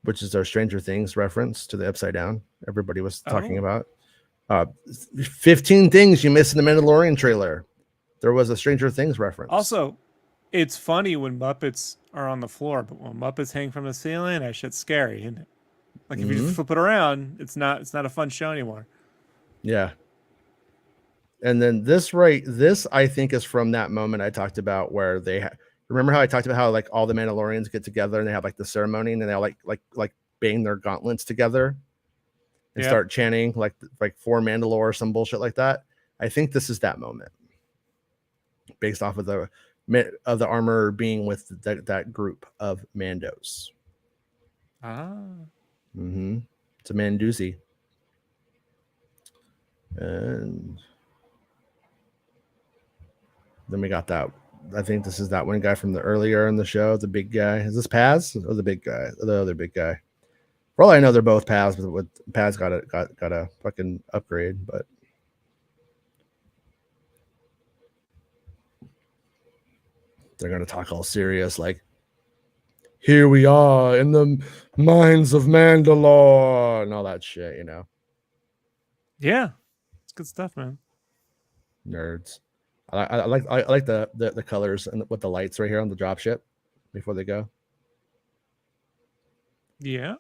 which is our Stranger Things reference to the Upside Down. Everybody was talking Oh. about. 15 things you missed in the Mandalorian trailer. There was a Stranger Things reference. Also, it's funny when Muppets are on the floor, but when Muppets hang from the ceiling, that shit's scary, isn't it? Like if you just flip it around, it's not a fun show anymore. Yeah. And then this I think is from that moment I talked about where they remember how I talked about how like all the Mandalorians get together and they have like the ceremony and then they all like bang their gauntlets together and start chanting like for Mandalore or some bullshit like that. I think this is that moment based off of the armor being with that group of Mandos. It's a Mandoozy. And then we got that. I think this is that one guy from the earlier in the show, the big guy. Is this Paz or the big guy? The other big guy. For all I know, they're both Paz, but Paz got a fucking upgrade. But they're gonna talk all serious, like, here we are in the mines of Mandalore and all that shit, you know. Yeah, it's good stuff, man. Nerds. I like the colors and with the lights right here on the dropship before they go. Yeah.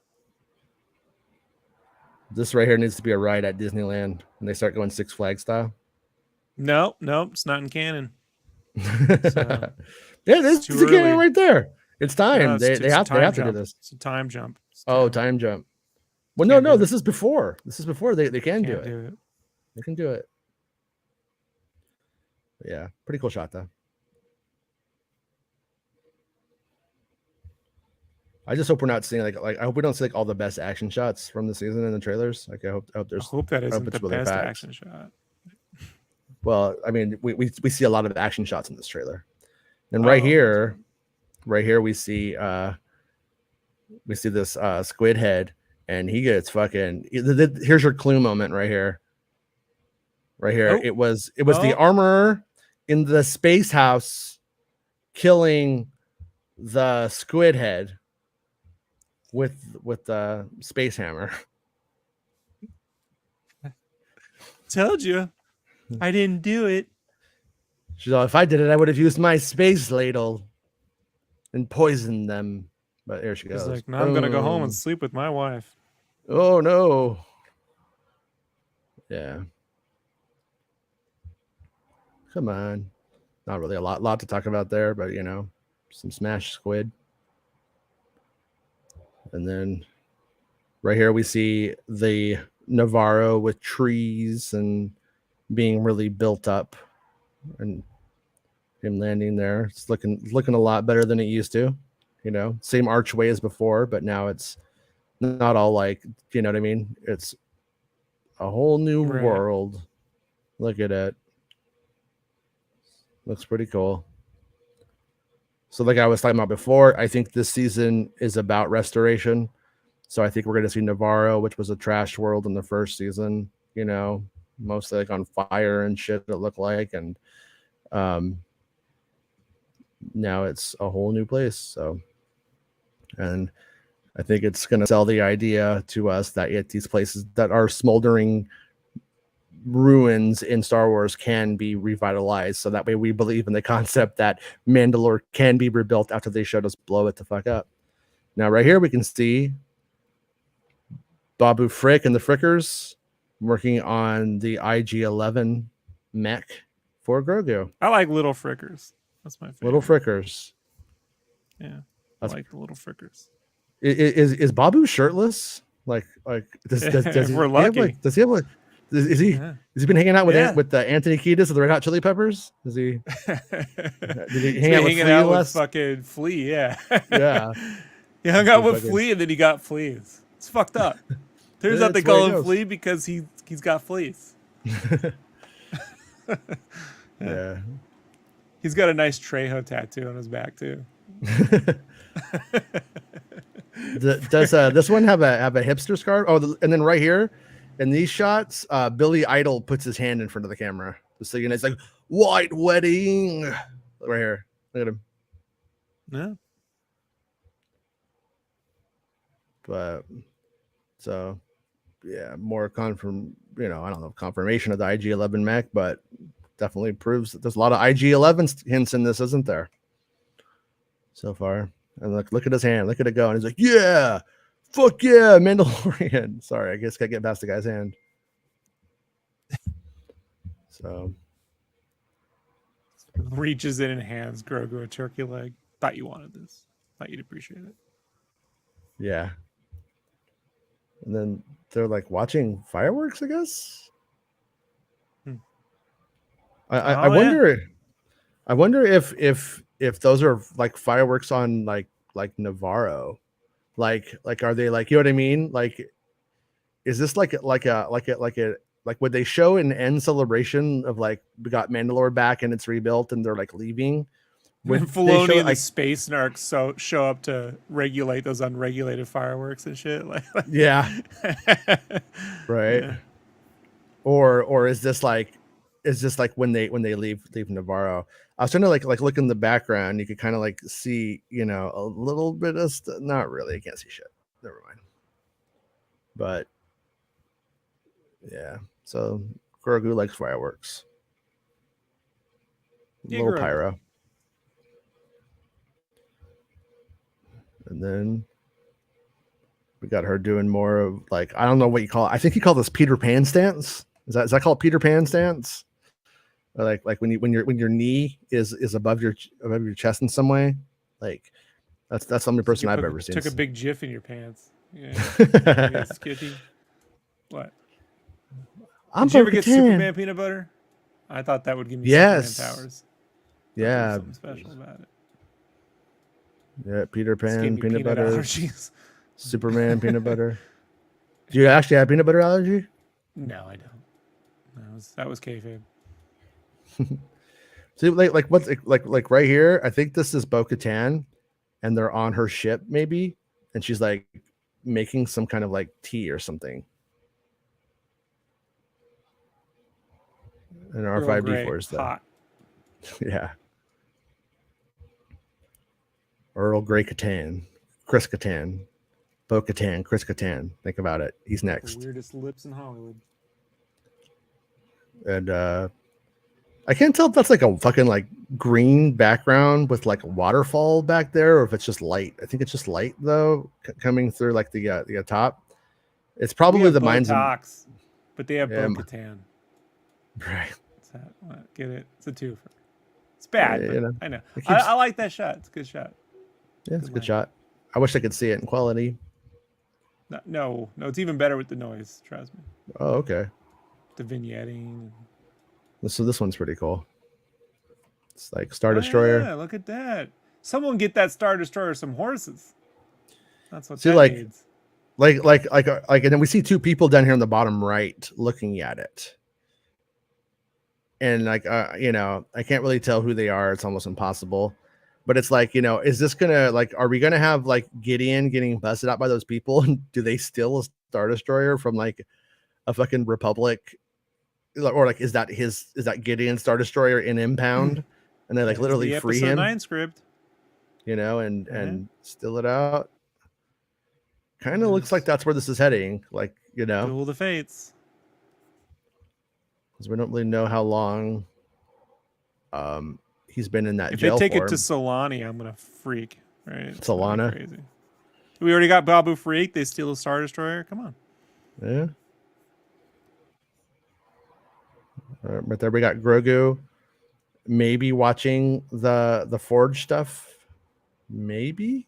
This right here needs to be a ride at Disneyland when they start going Six Flags style. No, it's not in canon. So, yeah, this is the canon right there. It's time. No, they have to do this. It's a time jump. Time jump. Well, no, this is before. This is before they can do it. They can do it. Yeah, pretty cool shot though. I just hope we're not seeing like I hope we don't see like all the best action shots from the season in the trailers. Like I hope that isn't the best action shot. Well, I mean, we see a lot of action shots in this trailer, and right here we see this squid head, and he gets fucking. Here's your clue moment right here. Right here, it was the armorer in the space house killing the squid head with the space hammer. Told you, I didn't do it. She's like, if I did it, I would have used my space ladle and poisoned them. But here she goes. He's like, no, I'm gonna go home and sleep with my wife. Oh no. Yeah. Come on. Not really a lot to talk about there, but you know, some smashed squid. And then right here we see the Navarro with trees and being really built up and him landing there. It's looking a lot better than it used to. You know, same archway as before, but now it's not all like, you know what I mean? It's a whole new world. Look at it. Looks pretty cool. So like I was talking about before, I think this season is about restoration. So I think we're going to see Navarro, which was a trash world in the first season, you know, mostly like on fire and shit it looked like. And now it's a whole new place. So, and I think it's going to sell the idea to us that these places that are smoldering ruins in Star Wars can be revitalized, so that way we believe in the concept that Mandalore can be rebuilt after they showed us blow it the fuck up. Now right here we can see Babu Frick and the Frickers working on the IG-11 mech for Grogu. I like little Frickers. That's my favorite. Little Frickers. Yeah, I like the little Frickers. Is Babu shirtless? Like does we're lucky. Does he have like? Is he? Has he been hanging out with Anthony Kiedis of the Red Hot Chili Peppers? Is he? Did he hang out with fucking Flea? Yeah. Yeah. He hung out with Flea and then he got fleas. It's fucked up. Turns out they call him Flea because he's got fleas. Yeah. He's got a nice Trejo tattoo on his back too. Does this one have a hipster scarf? Oh, and then right here. In these shots, Billy Idol puts his hand in front of the camera. So you know, it's like white wedding. Right here. Look at him. Yeah. But so yeah, more I don't know, confirmation of the IG-11 mech, but definitely proves that there's a lot of IG-11 hints in this, isn't there? So far. And look at his hand, look at it go, and he's like, yeah, fuck yeah, Mandalorian. Sorry, I guess I get past the guy's hand. So Reaches in and hands Grogu a turkey leg. Thought you wanted this. Thought you'd appreciate it. yeah. And then they're like watching fireworks, I guess. Hmm. I wonder. Yeah. I wonder if those are like fireworks on like Navarro, like are they like, you know what I mean? Like, is this like would they show an end celebration of like we got Mandalore back and it's rebuilt and they're like leaving? Would they Filoni show and the space narcs show up to regulate those unregulated fireworks and shit? Like yeah, right. Yeah. Or is this like when they leave Navarro? I was trying to like look in the background. You could kind of like see, a little bit of not really. I can't see shit. Never mind. But yeah, so Grogu likes fireworks. Yeah, little pyro. And then we got her doing more of like, I don't know what you call it. I think you call this Peter Pan stance. Is that called Peter Pan stance? Or like when your knee is above your chest in some way. Like that's the only person I've ever seen. Took a big jiff in your pants. Yeah. Skitty. What? Did you ever get Superman peanut butter? I thought that would give me Superman powers. Yeah. Something special about it. Yeah, Peter Pan peanut butter allergies. Superman peanut butter. Do you actually have peanut butter allergy? No, I don't. That was kayfabe. See, like what's like right here? I think this is Bo-Katan, and they're on her ship maybe, and she's like making some kind of like tea or something. And R5D4 is hot. Yeah. Earl Grey Katan, Chris Katan, Bo-Katan, Chris Katan. Think about it. He's next. The weirdest lips in Hollywood. And I can't tell if that's like a fucking like green background with like a waterfall back there, or if it's just light. I think it's just light though, coming through like the top. It's probably the Minds of... but they have Bo-Katan. Right. Get it? It's a twofer. It's bad, but I know. I like that shot. It's a good shot. Yeah, it's a good shot. I wish I could see it in quality. No, it's even better with the noise. Trust me. Oh, okay. The vignetting. So this one's pretty cool. It's like Star Destroyer. Yeah, look at that. Someone get that Star Destroyer some horses. That's what that needs. Like, and then we see two people down here on the bottom right looking at it. And like, I can't really tell who they are. It's almost impossible. But it's like, is this gonna like, are we gonna have like Gideon getting busted out by those people? And do they steal a Star Destroyer from like a fucking Republic? Or like, is that Gideon Star Destroyer in impound? And they like literally free him. 9 script. And steal it out. Kind of looks like that's where this is heading. Like, Duel the Fates. Because we don't really know how long he's been in that if jail. If they take it to Solani, I'm gonna freak. Right? Solana. Crazy. We already got Babu Freak. They steal a Star Destroyer. Come on. Yeah. Right there we got Grogu. Maybe watching the Forge stuff. Maybe.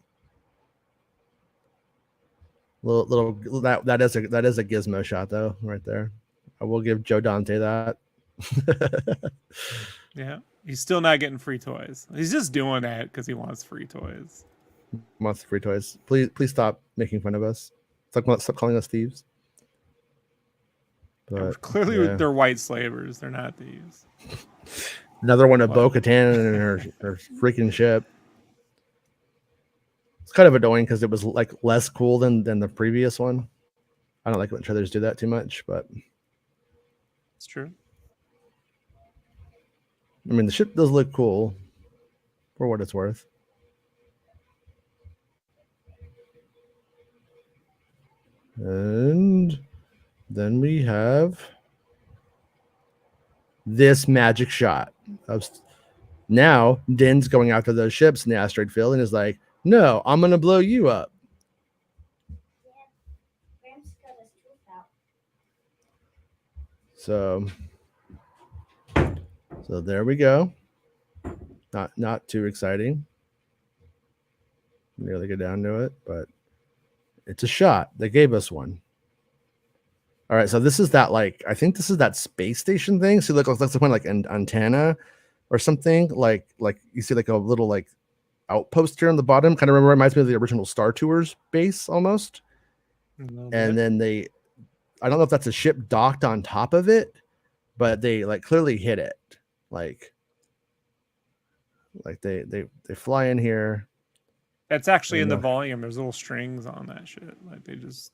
Little that is a gizmo shot though, right there. I will give Joe Dante that. Yeah, he's still not getting free toys. He's just doing that because he wants free toys. Wants free toys. Please stop making fun of us. Stop calling us thieves. But clearly, they're white slavers. They're not thieves. Another one of Bo-Katan and her freaking ship. It's kind of annoying because it was like less cool than the previous one. I don't like when trailers do that too much, but it's true. I mean, the ship does look cool for what it's worth. And then we have this magic shot of now Din's going after those ships in the asteroid field and is like, no, I'm going to blow you up. So there we go. Not too exciting. Nearly get down to it, but it's a shot. They gave us one. All right, so this is that, like, I think this is that space station thing. So look, that's the point, like an antenna or something. Like you see like a little like outpost here on the bottom. Kind of reminds me of the original Star Tours base almost. And then I don't know if that's a ship docked on top of it, but they like clearly hit it. Like they fly in here. That's actually in the volume. There's little strings on that shit. Like they just.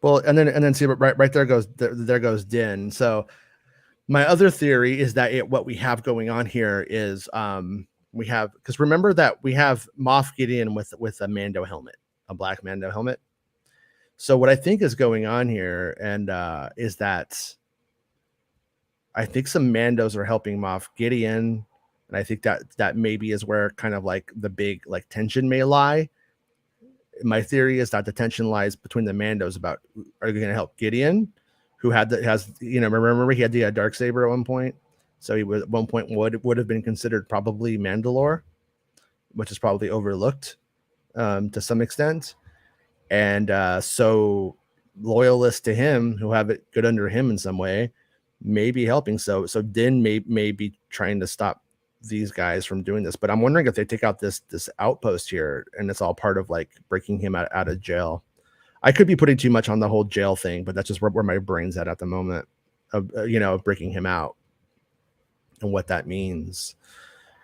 Well, and then see right there goes Din. So my other theory is that what we have going on here is we have, because remember that we have Moff Gideon with a Mando helmet, a black Mando helmet. So what I think is going on here and is that I think some Mandos are helping Moff Gideon, and I think that maybe is where kind of like the big like tension may lie. My theory is that the tension lies between the Mandos about, are you going to help Gideon, who has remember he had the Darksaber at one point, so he was at one point would have been considered probably Mandalore, which is probably overlooked to some extent, and so loyalists to him who have it good under him in some way may be helping. So Din may be trying to stop these guys from doing this, but I'm wondering if they take out this outpost here and it's all part of like breaking him out of jail. I could be putting too much on the whole jail thing, but that's just where my brain's at the moment of breaking him out and what that means.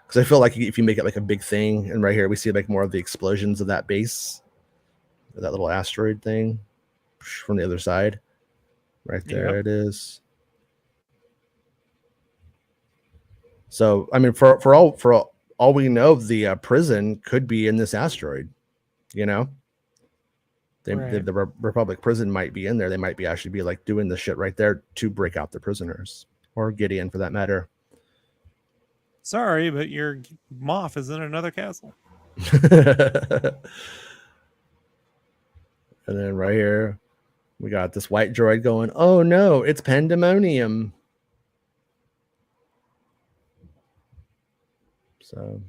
Because I feel like if you make it like a big thing, and right here we see like more of the explosions of that base, that little asteroid thing from the other side. Right there, It is. So, I mean, for all we know, the prison could be in this asteroid. The Republic prison might be in there. They might be actually be like doing the shit right there to break out the prisoners, or Gideon for that matter. Sorry, but your Moff is in another castle. And then right here, we got this white droid going, oh no, it's pandemonium. So,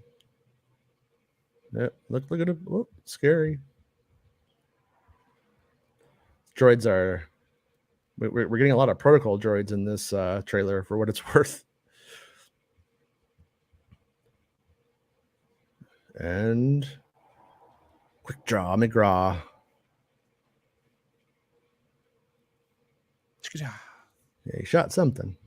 yeah, look at it. Whoop, scary. Droids are, we're getting a lot of protocol droids in this trailer for what it's worth. And quick draw, McGraw. Yeah, he shot something.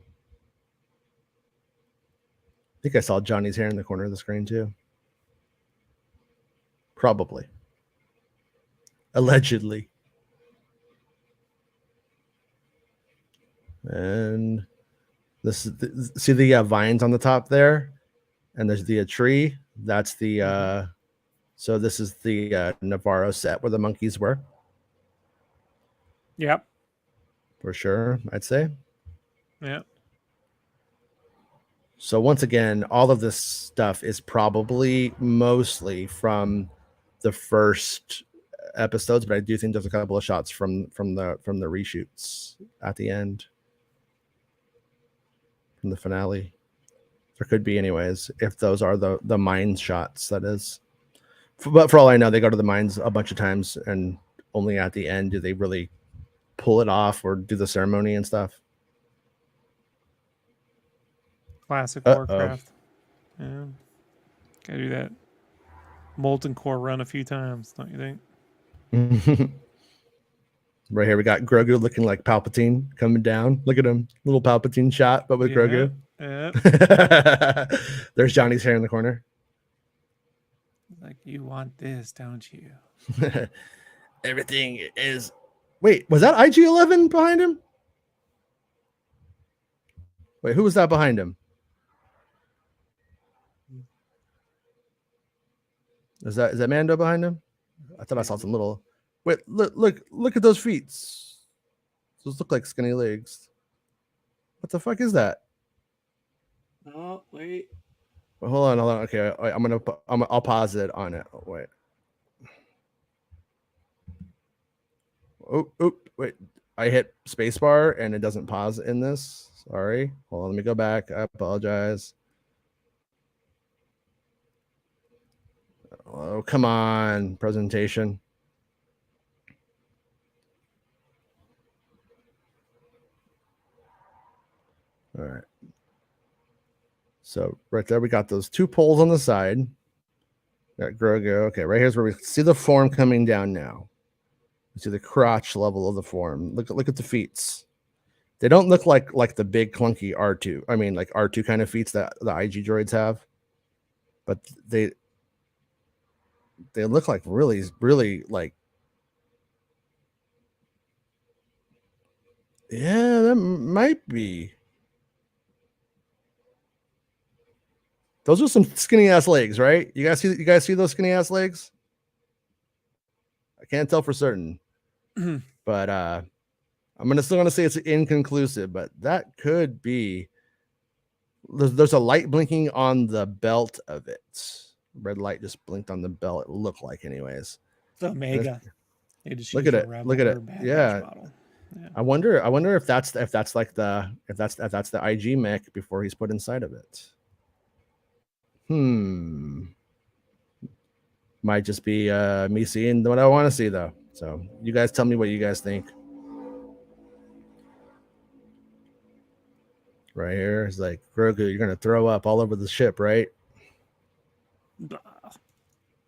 I think I saw Johnny's hair in the corner of the screen too. Probably. Allegedly. And this is see the vines on the top there, and there's the tree. That's the so this is the Navarro set where the monkeys were. Yep. For sure, I'd say. Yeah. So once again, all of this stuff is probably mostly from the first episodes, but I do think there's a couple of shots from the reshoots at the end, from the finale. There could be, anyways, if those are the mines shots. That is, but for all I know, they go to the mines a bunch of times, and only at the end do they really pull it off or do the ceremony and stuff. Classic Warcraft. Yeah. Gotta do that molten core run a few times, don't you think? Right here we got Grogu looking like Palpatine coming down. Look at him. Little Palpatine shot, but with Grogu. Yeah. There's Johnny's hair in the corner. Like, you want this, don't you? Everything is... Wait, was that IG-11 behind him? Wait, who was that behind him? Is that Mando behind him? I thought I saw some little Wait, look at those feet. Those look like skinny legs. What the fuck is that? Oh, wait. Well, hold on. Okay, I'll pause it on it. Oh, wait. Oh, wait. I hit spacebar and it doesn't pause in this. Sorry. Hold on. Let me go back. I apologize. Oh, come on. Presentation. All right. So right there, we got those two poles on the side. Got Grogu. Okay, right here's where we see the form coming down now. You see the crotch level of the form. Look at the feet. They don't look like the big clunky R2. I mean, like R2 kind of feet that the IG droids have, but they look like really like. Yeah, that might be. Those are some skinny ass legs, right? You guys see those skinny ass legs? I can't tell for certain, but I'm still gonna say it's inconclusive, but that could be. There's a light blinking on the belt of it. Red light just blinked on the belt. It looked like, anyways. The Omega. They just Look use at a it. Rebel Look at or it. Bad Yeah. Batch model. Yeah. I wonder if that's like if that's the IG mech before he's put inside of it. Might just be me seeing what I want to see though. So you guys tell me what you guys think. Right here is like, Grogu, you're gonna throw up all over the ship, right?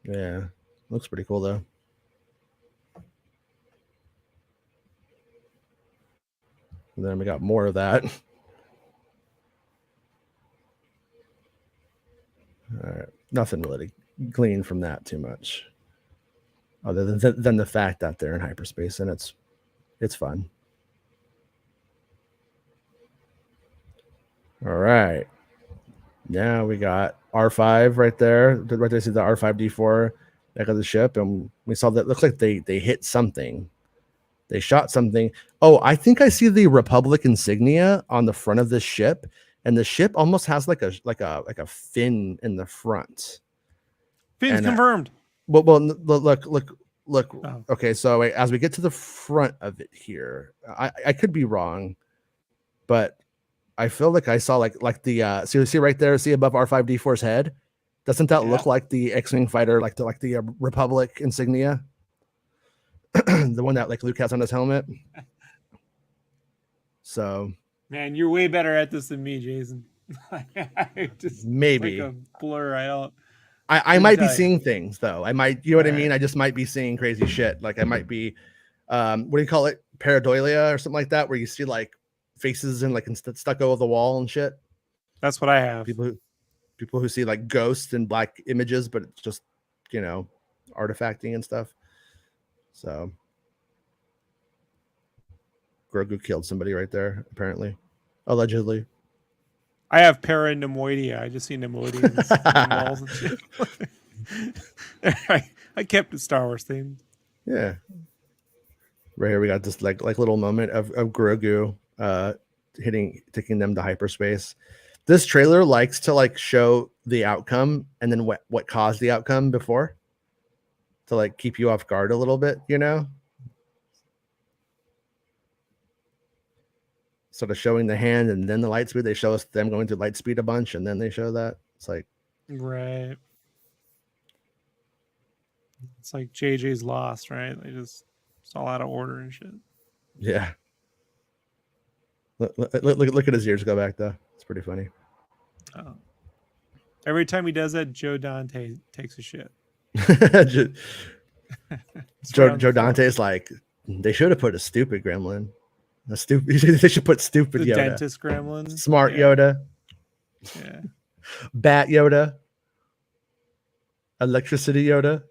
Yeah, looks pretty cool though. And then we got more of that. All right, nothing really to glean from that too much, other than the fact that they're in hyperspace and it's fun. All right, now we got R5 right there. Right there, see the R5D4 back of the ship, and we saw that. Looks like they hit something. They shot something. Oh, I think I see the Republic insignia on the front of this ship, and the ship almost has like a fin in the front. Fins And confirmed. well, look. Oh. Okay, so as we get to the front of it here, I could be wrong, but I feel like I saw like the see right there, see above R5D4's head. Doesn't that look like the X-wing fighter, like the Republic insignia? The one that like Luke has on his helmet. So, man, you're way better at this than me, Jason. I just maybe like a blur. I might be seeing things though. I might, you know what I mean? I just might be seeing crazy shit. Like I might be, what do you call it? Pareidolia or something like that, where you see like faces and like stuck over the wall and shit. That's what I have. People who see like ghosts and black images, but it's just, artifacting and stuff. So Grogu killed somebody right there, apparently, allegedly. I have paranemoidia. I just see Nemoidians on walls and shit. I kept it Star Wars themed. Yeah. Right here we got this like little moment of Grogu taking them to hyperspace. This trailer likes to like show the outcome and then what caused the outcome before, to like keep you off guard a little bit, Sort of showing the hand and then the light speed. They show us them going through light speed a bunch and then they show that. It's like, right. It's like JJ's Lost, right? They just it's all out of order and shit. Yeah. Look at his ears go back though. It's pretty funny. Oh. Every time he does that, Joe Dante takes a shit. Joe Dante's like, they should have put a stupid gremlin. They should put stupid the Yoda. Dentist gremlin. Smart Yoda. Yeah. Bat Yoda. Electricity Yoda.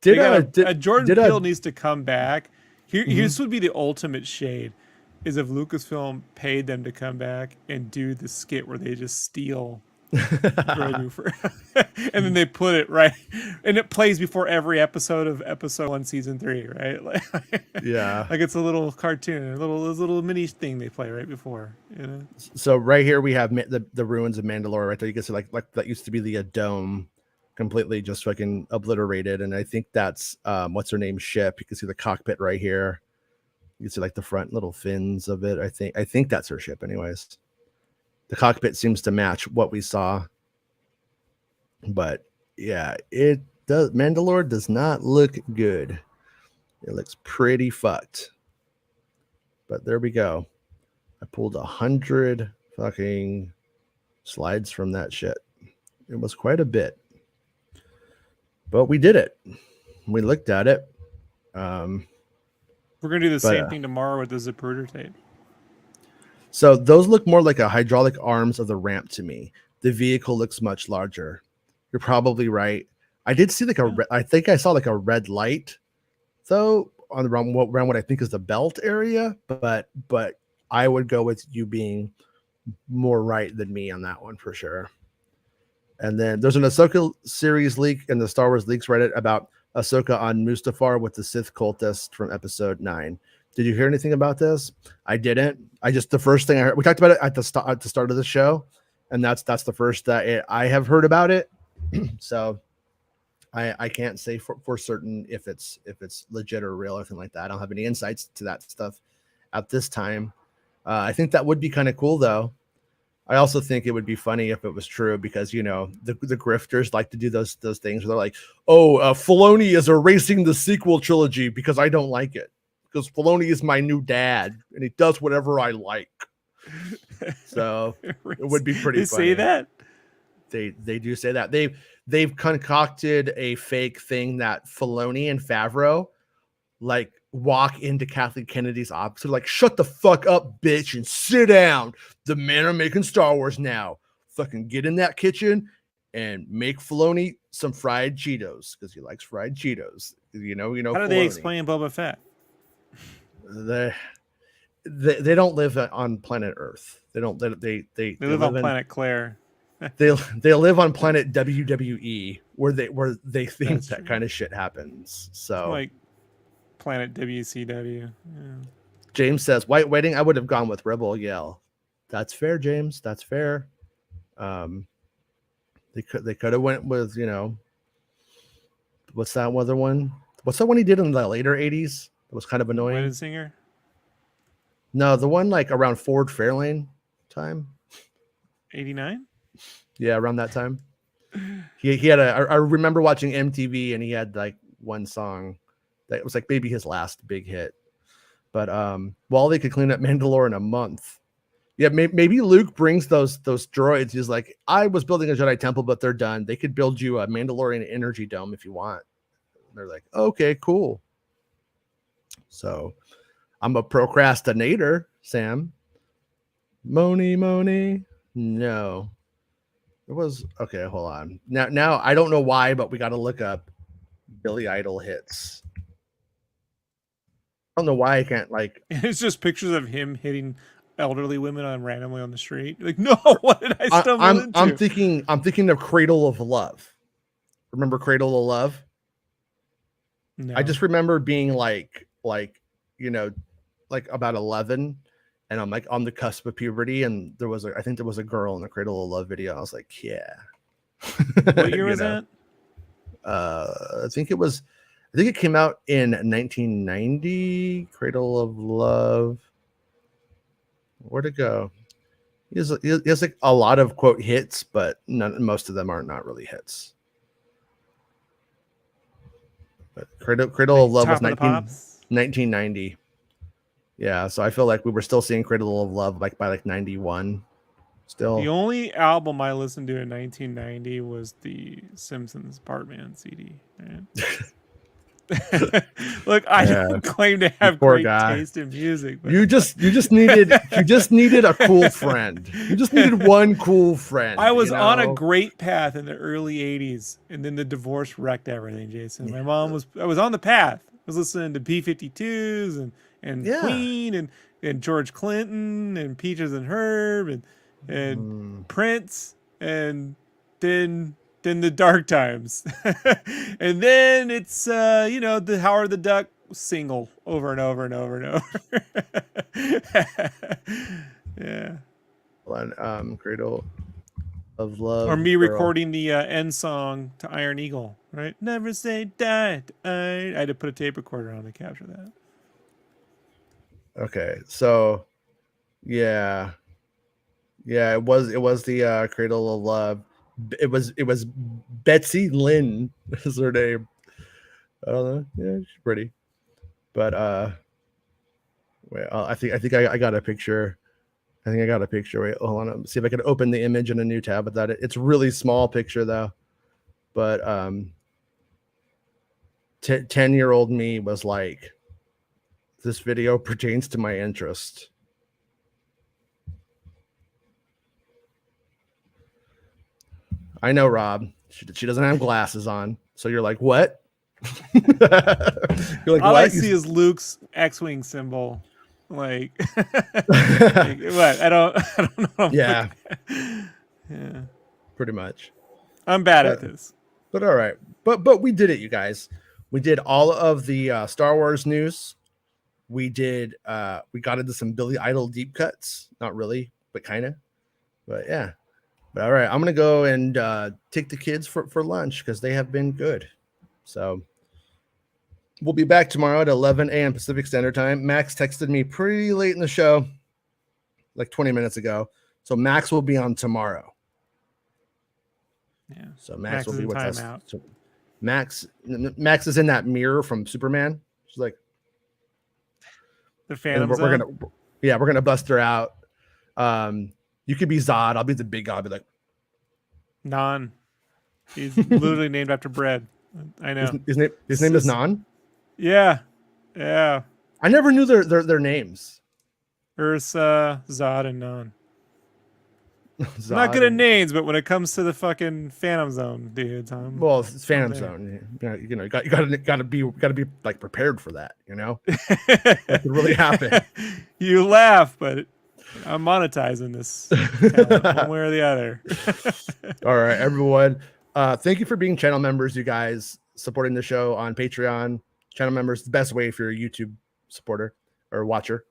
Yeah. Jordan Peele needs to come back. Here's would be the ultimate shade, is if Lucasfilm paid them to come back and do the skit where they just steal Grogu for, and then they put it right, and it plays before every episode of episode 1, season 3, right? Like, Yeah. like it's a little cartoon, this little mini thing they play right before, you know. So right here we have the ruins of Mandalore right there. You can see like that used to be the dome, completely just fucking obliterated. And I think that's what's her name ship. You can see the cockpit right here. You can see like the front little fins of it. I think that's her ship. Anyways, the cockpit seems to match what we saw. But yeah, it does. Mandalore does not look good. It looks pretty fucked. But there we go. I pulled 100 fucking slides from that shit. It was quite a bit, but we did it. We looked at it. We're gonna do the same thing tomorrow with the Zapruder tape. So those look more like a hydraulic arms of the ramp to me. The vehicle looks much larger. You're probably right. I did see like I think I saw like a red light, though, on around what I think is the belt area. But I would go with you being more right than me on that one for sure. And then there's an Ahsoka series leak in the Star Wars Leaks Reddit about Ahsoka on Mustafar with the Sith cultist from episode 9. Did you hear anything about this? I didn't. I just, the first thing I heard, we talked about it at the start of the show, and that's the first that I have heard about it. So I can't say for certain if it's legit or real or anything like that. I don't have any insights to that stuff at this time. I think that would be kind of cool though. I also think it would be funny if it was true because, you know, the grifters like to do those things where they're like, oh, Filoni is erasing the sequel trilogy because I don't like it. Because Filoni is my new dad and he does whatever I like. So it would be pretty funny. They say that? They do say that. They've concocted a fake thing that Filoni and Favreau like walk into Kathleen Kennedy's office, like, shut the fuck up, bitch, and sit down. The men are making Star Wars now. Fucking get in that kitchen and make Filoni some fried Cheetos because he likes fried Cheetos. You know. How do Filoni. they explain Boba Fett? They don't live on planet Earth. They don't. They live on planet Claire. they live on planet WWE where they think that kind of shit happens. So it's like planet WCW. Yeah. James says White Wedding. I would have gone with Rebel Yell. That's fair, James. That's fair. They could have went with, you know, what's that other one? What's that one he did in the later 80s? It was kind of annoying. Wedding Singer? No, the one like around Ford Fairlane time. 89? Yeah, around that time. He had I remember watching MTV and he had like one song that was like maybe his last big hit. But while they could clean up Mandalore in a month. Yeah, maybe Luke brings those droids. He's like, I was building a Jedi temple, but they're done. They could build you a Mandalorian energy dome if you want. And they're like, okay, cool. So I'm a procrastinator, Sam. Moni. No. It was okay. Hold on. Now I don't know why, but we got to look up Billy Idol hits. I don't know why I can't like. It's just pictures of him hitting elderly women randomly on the street. Like, no, what did I stumble into? I'm thinking of Cradle of Love. Remember Cradle of Love? No. I just remember being like you know, like about 11. And I'm like on the cusp of puberty, and I think there was a girl in the Cradle of Love video. I was like, yeah. What year was that? I think it came out in 1990. Cradle of Love. Where'd it go? He has like a lot of quote hits, but most of them are not really hits. But Cradle of Love was 1990. Yeah, so I feel like we were still seeing Cradle of Love like by 91. Still, the only album I listened to in 1990 was the Simpsons Bartman CD. Right? Look, I don't claim to have great taste in music. But... You just needed a cool friend. You just needed one cool friend. I was on a great path in the early 80s, and then the divorce wrecked everything, Jason. I was on the path. I was listening to B-52s and Queen and George Clinton and Peaches and Herb and Prince. and then the dark times, and then it's the Howard the Duck single over and over and over and over. Yeah. Cradle of Love. Or me Girl. recording the end song to Iron Eagle, right? Never say die. I had to put a tape recorder on to capture that. Okay, so yeah, it was the Cradle of Love. It was Betsy Lynn is her name. I don't know. Yeah, she's pretty. But wait, I think I got a picture. I think I got a picture. Wait, hold on. See if I can open the image in a new tab without it. It's a really small picture though. But 10-year-old me was like, this video pertains to my interest. I know, Rob. She doesn't have glasses on. So you're like, what? You're like, all what? I see is Luke's X-wing symbol. Like, what? I don't know. Yeah. Yeah. Pretty much. I'm bad at this. But all right. But we did it, you guys. We did all of the Star Wars news. We did we got into some Billy Idol deep cuts. Not really, but kind of. But yeah. But all right, I'm gonna go and take the kids for lunch because they have been good. So we'll be back tomorrow at 11 a.m. Pacific Standard Time. Max texted me pretty late in the show, like 20 minutes ago. So Max will be on tomorrow. Yeah. So Max will be with us. So Max is in that mirror from Superman. She's like, the Phantom we're gonna bust her out. You could be Zod. I'll be the big guy. I'll be like, Nan. He's literally named after bread. I know. His name is Nan. Yeah. Yeah. I never knew their names. Ursa, Zod, and Nan. I'm not good at names, but when it comes to the fucking Phantom Zone, dudes, it's Phantom Zone. You gotta be like prepared for that. That could really happen. You laugh, but I'm monetizing this one way or the other. All right, everyone. Thank you for being channel members, you guys, supporting the show on Patreon. Channel members, the best way if you're a YouTube supporter or watcher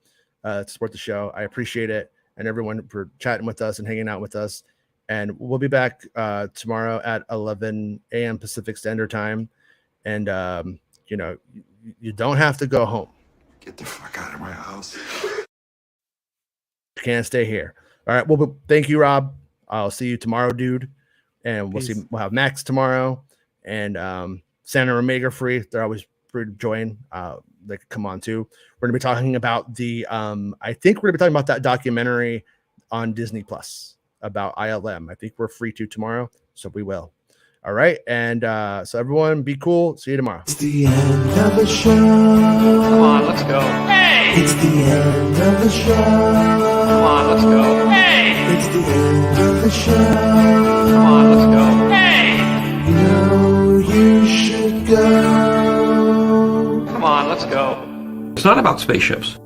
to support the show. I appreciate it. And everyone for chatting with us and hanging out with us. And we'll be back tomorrow at 11 a.m. Pacific Standard Time. And, you don't have to go home. Get the fuck out of my house. You can't stay here. All right. Well, thank you, Rob. I'll see you tomorrow, dude. And we'll have Max tomorrow. And Santa and Omega free. They're always free to join. They could come on too. We're going to be talking about I think we're going to be talking about that documentary on Disney Plus about ILM. I think we're free to tomorrow, so we will. All right, and so everyone, be cool. See you tomorrow. It's the end of the show. Come on, let's go. Hey! It's the end of the show. Come on, let's go. Hey! It's the end of the show. Come on, let's go. Hey! You know you should go. Come on, let's go. It's not about spaceships.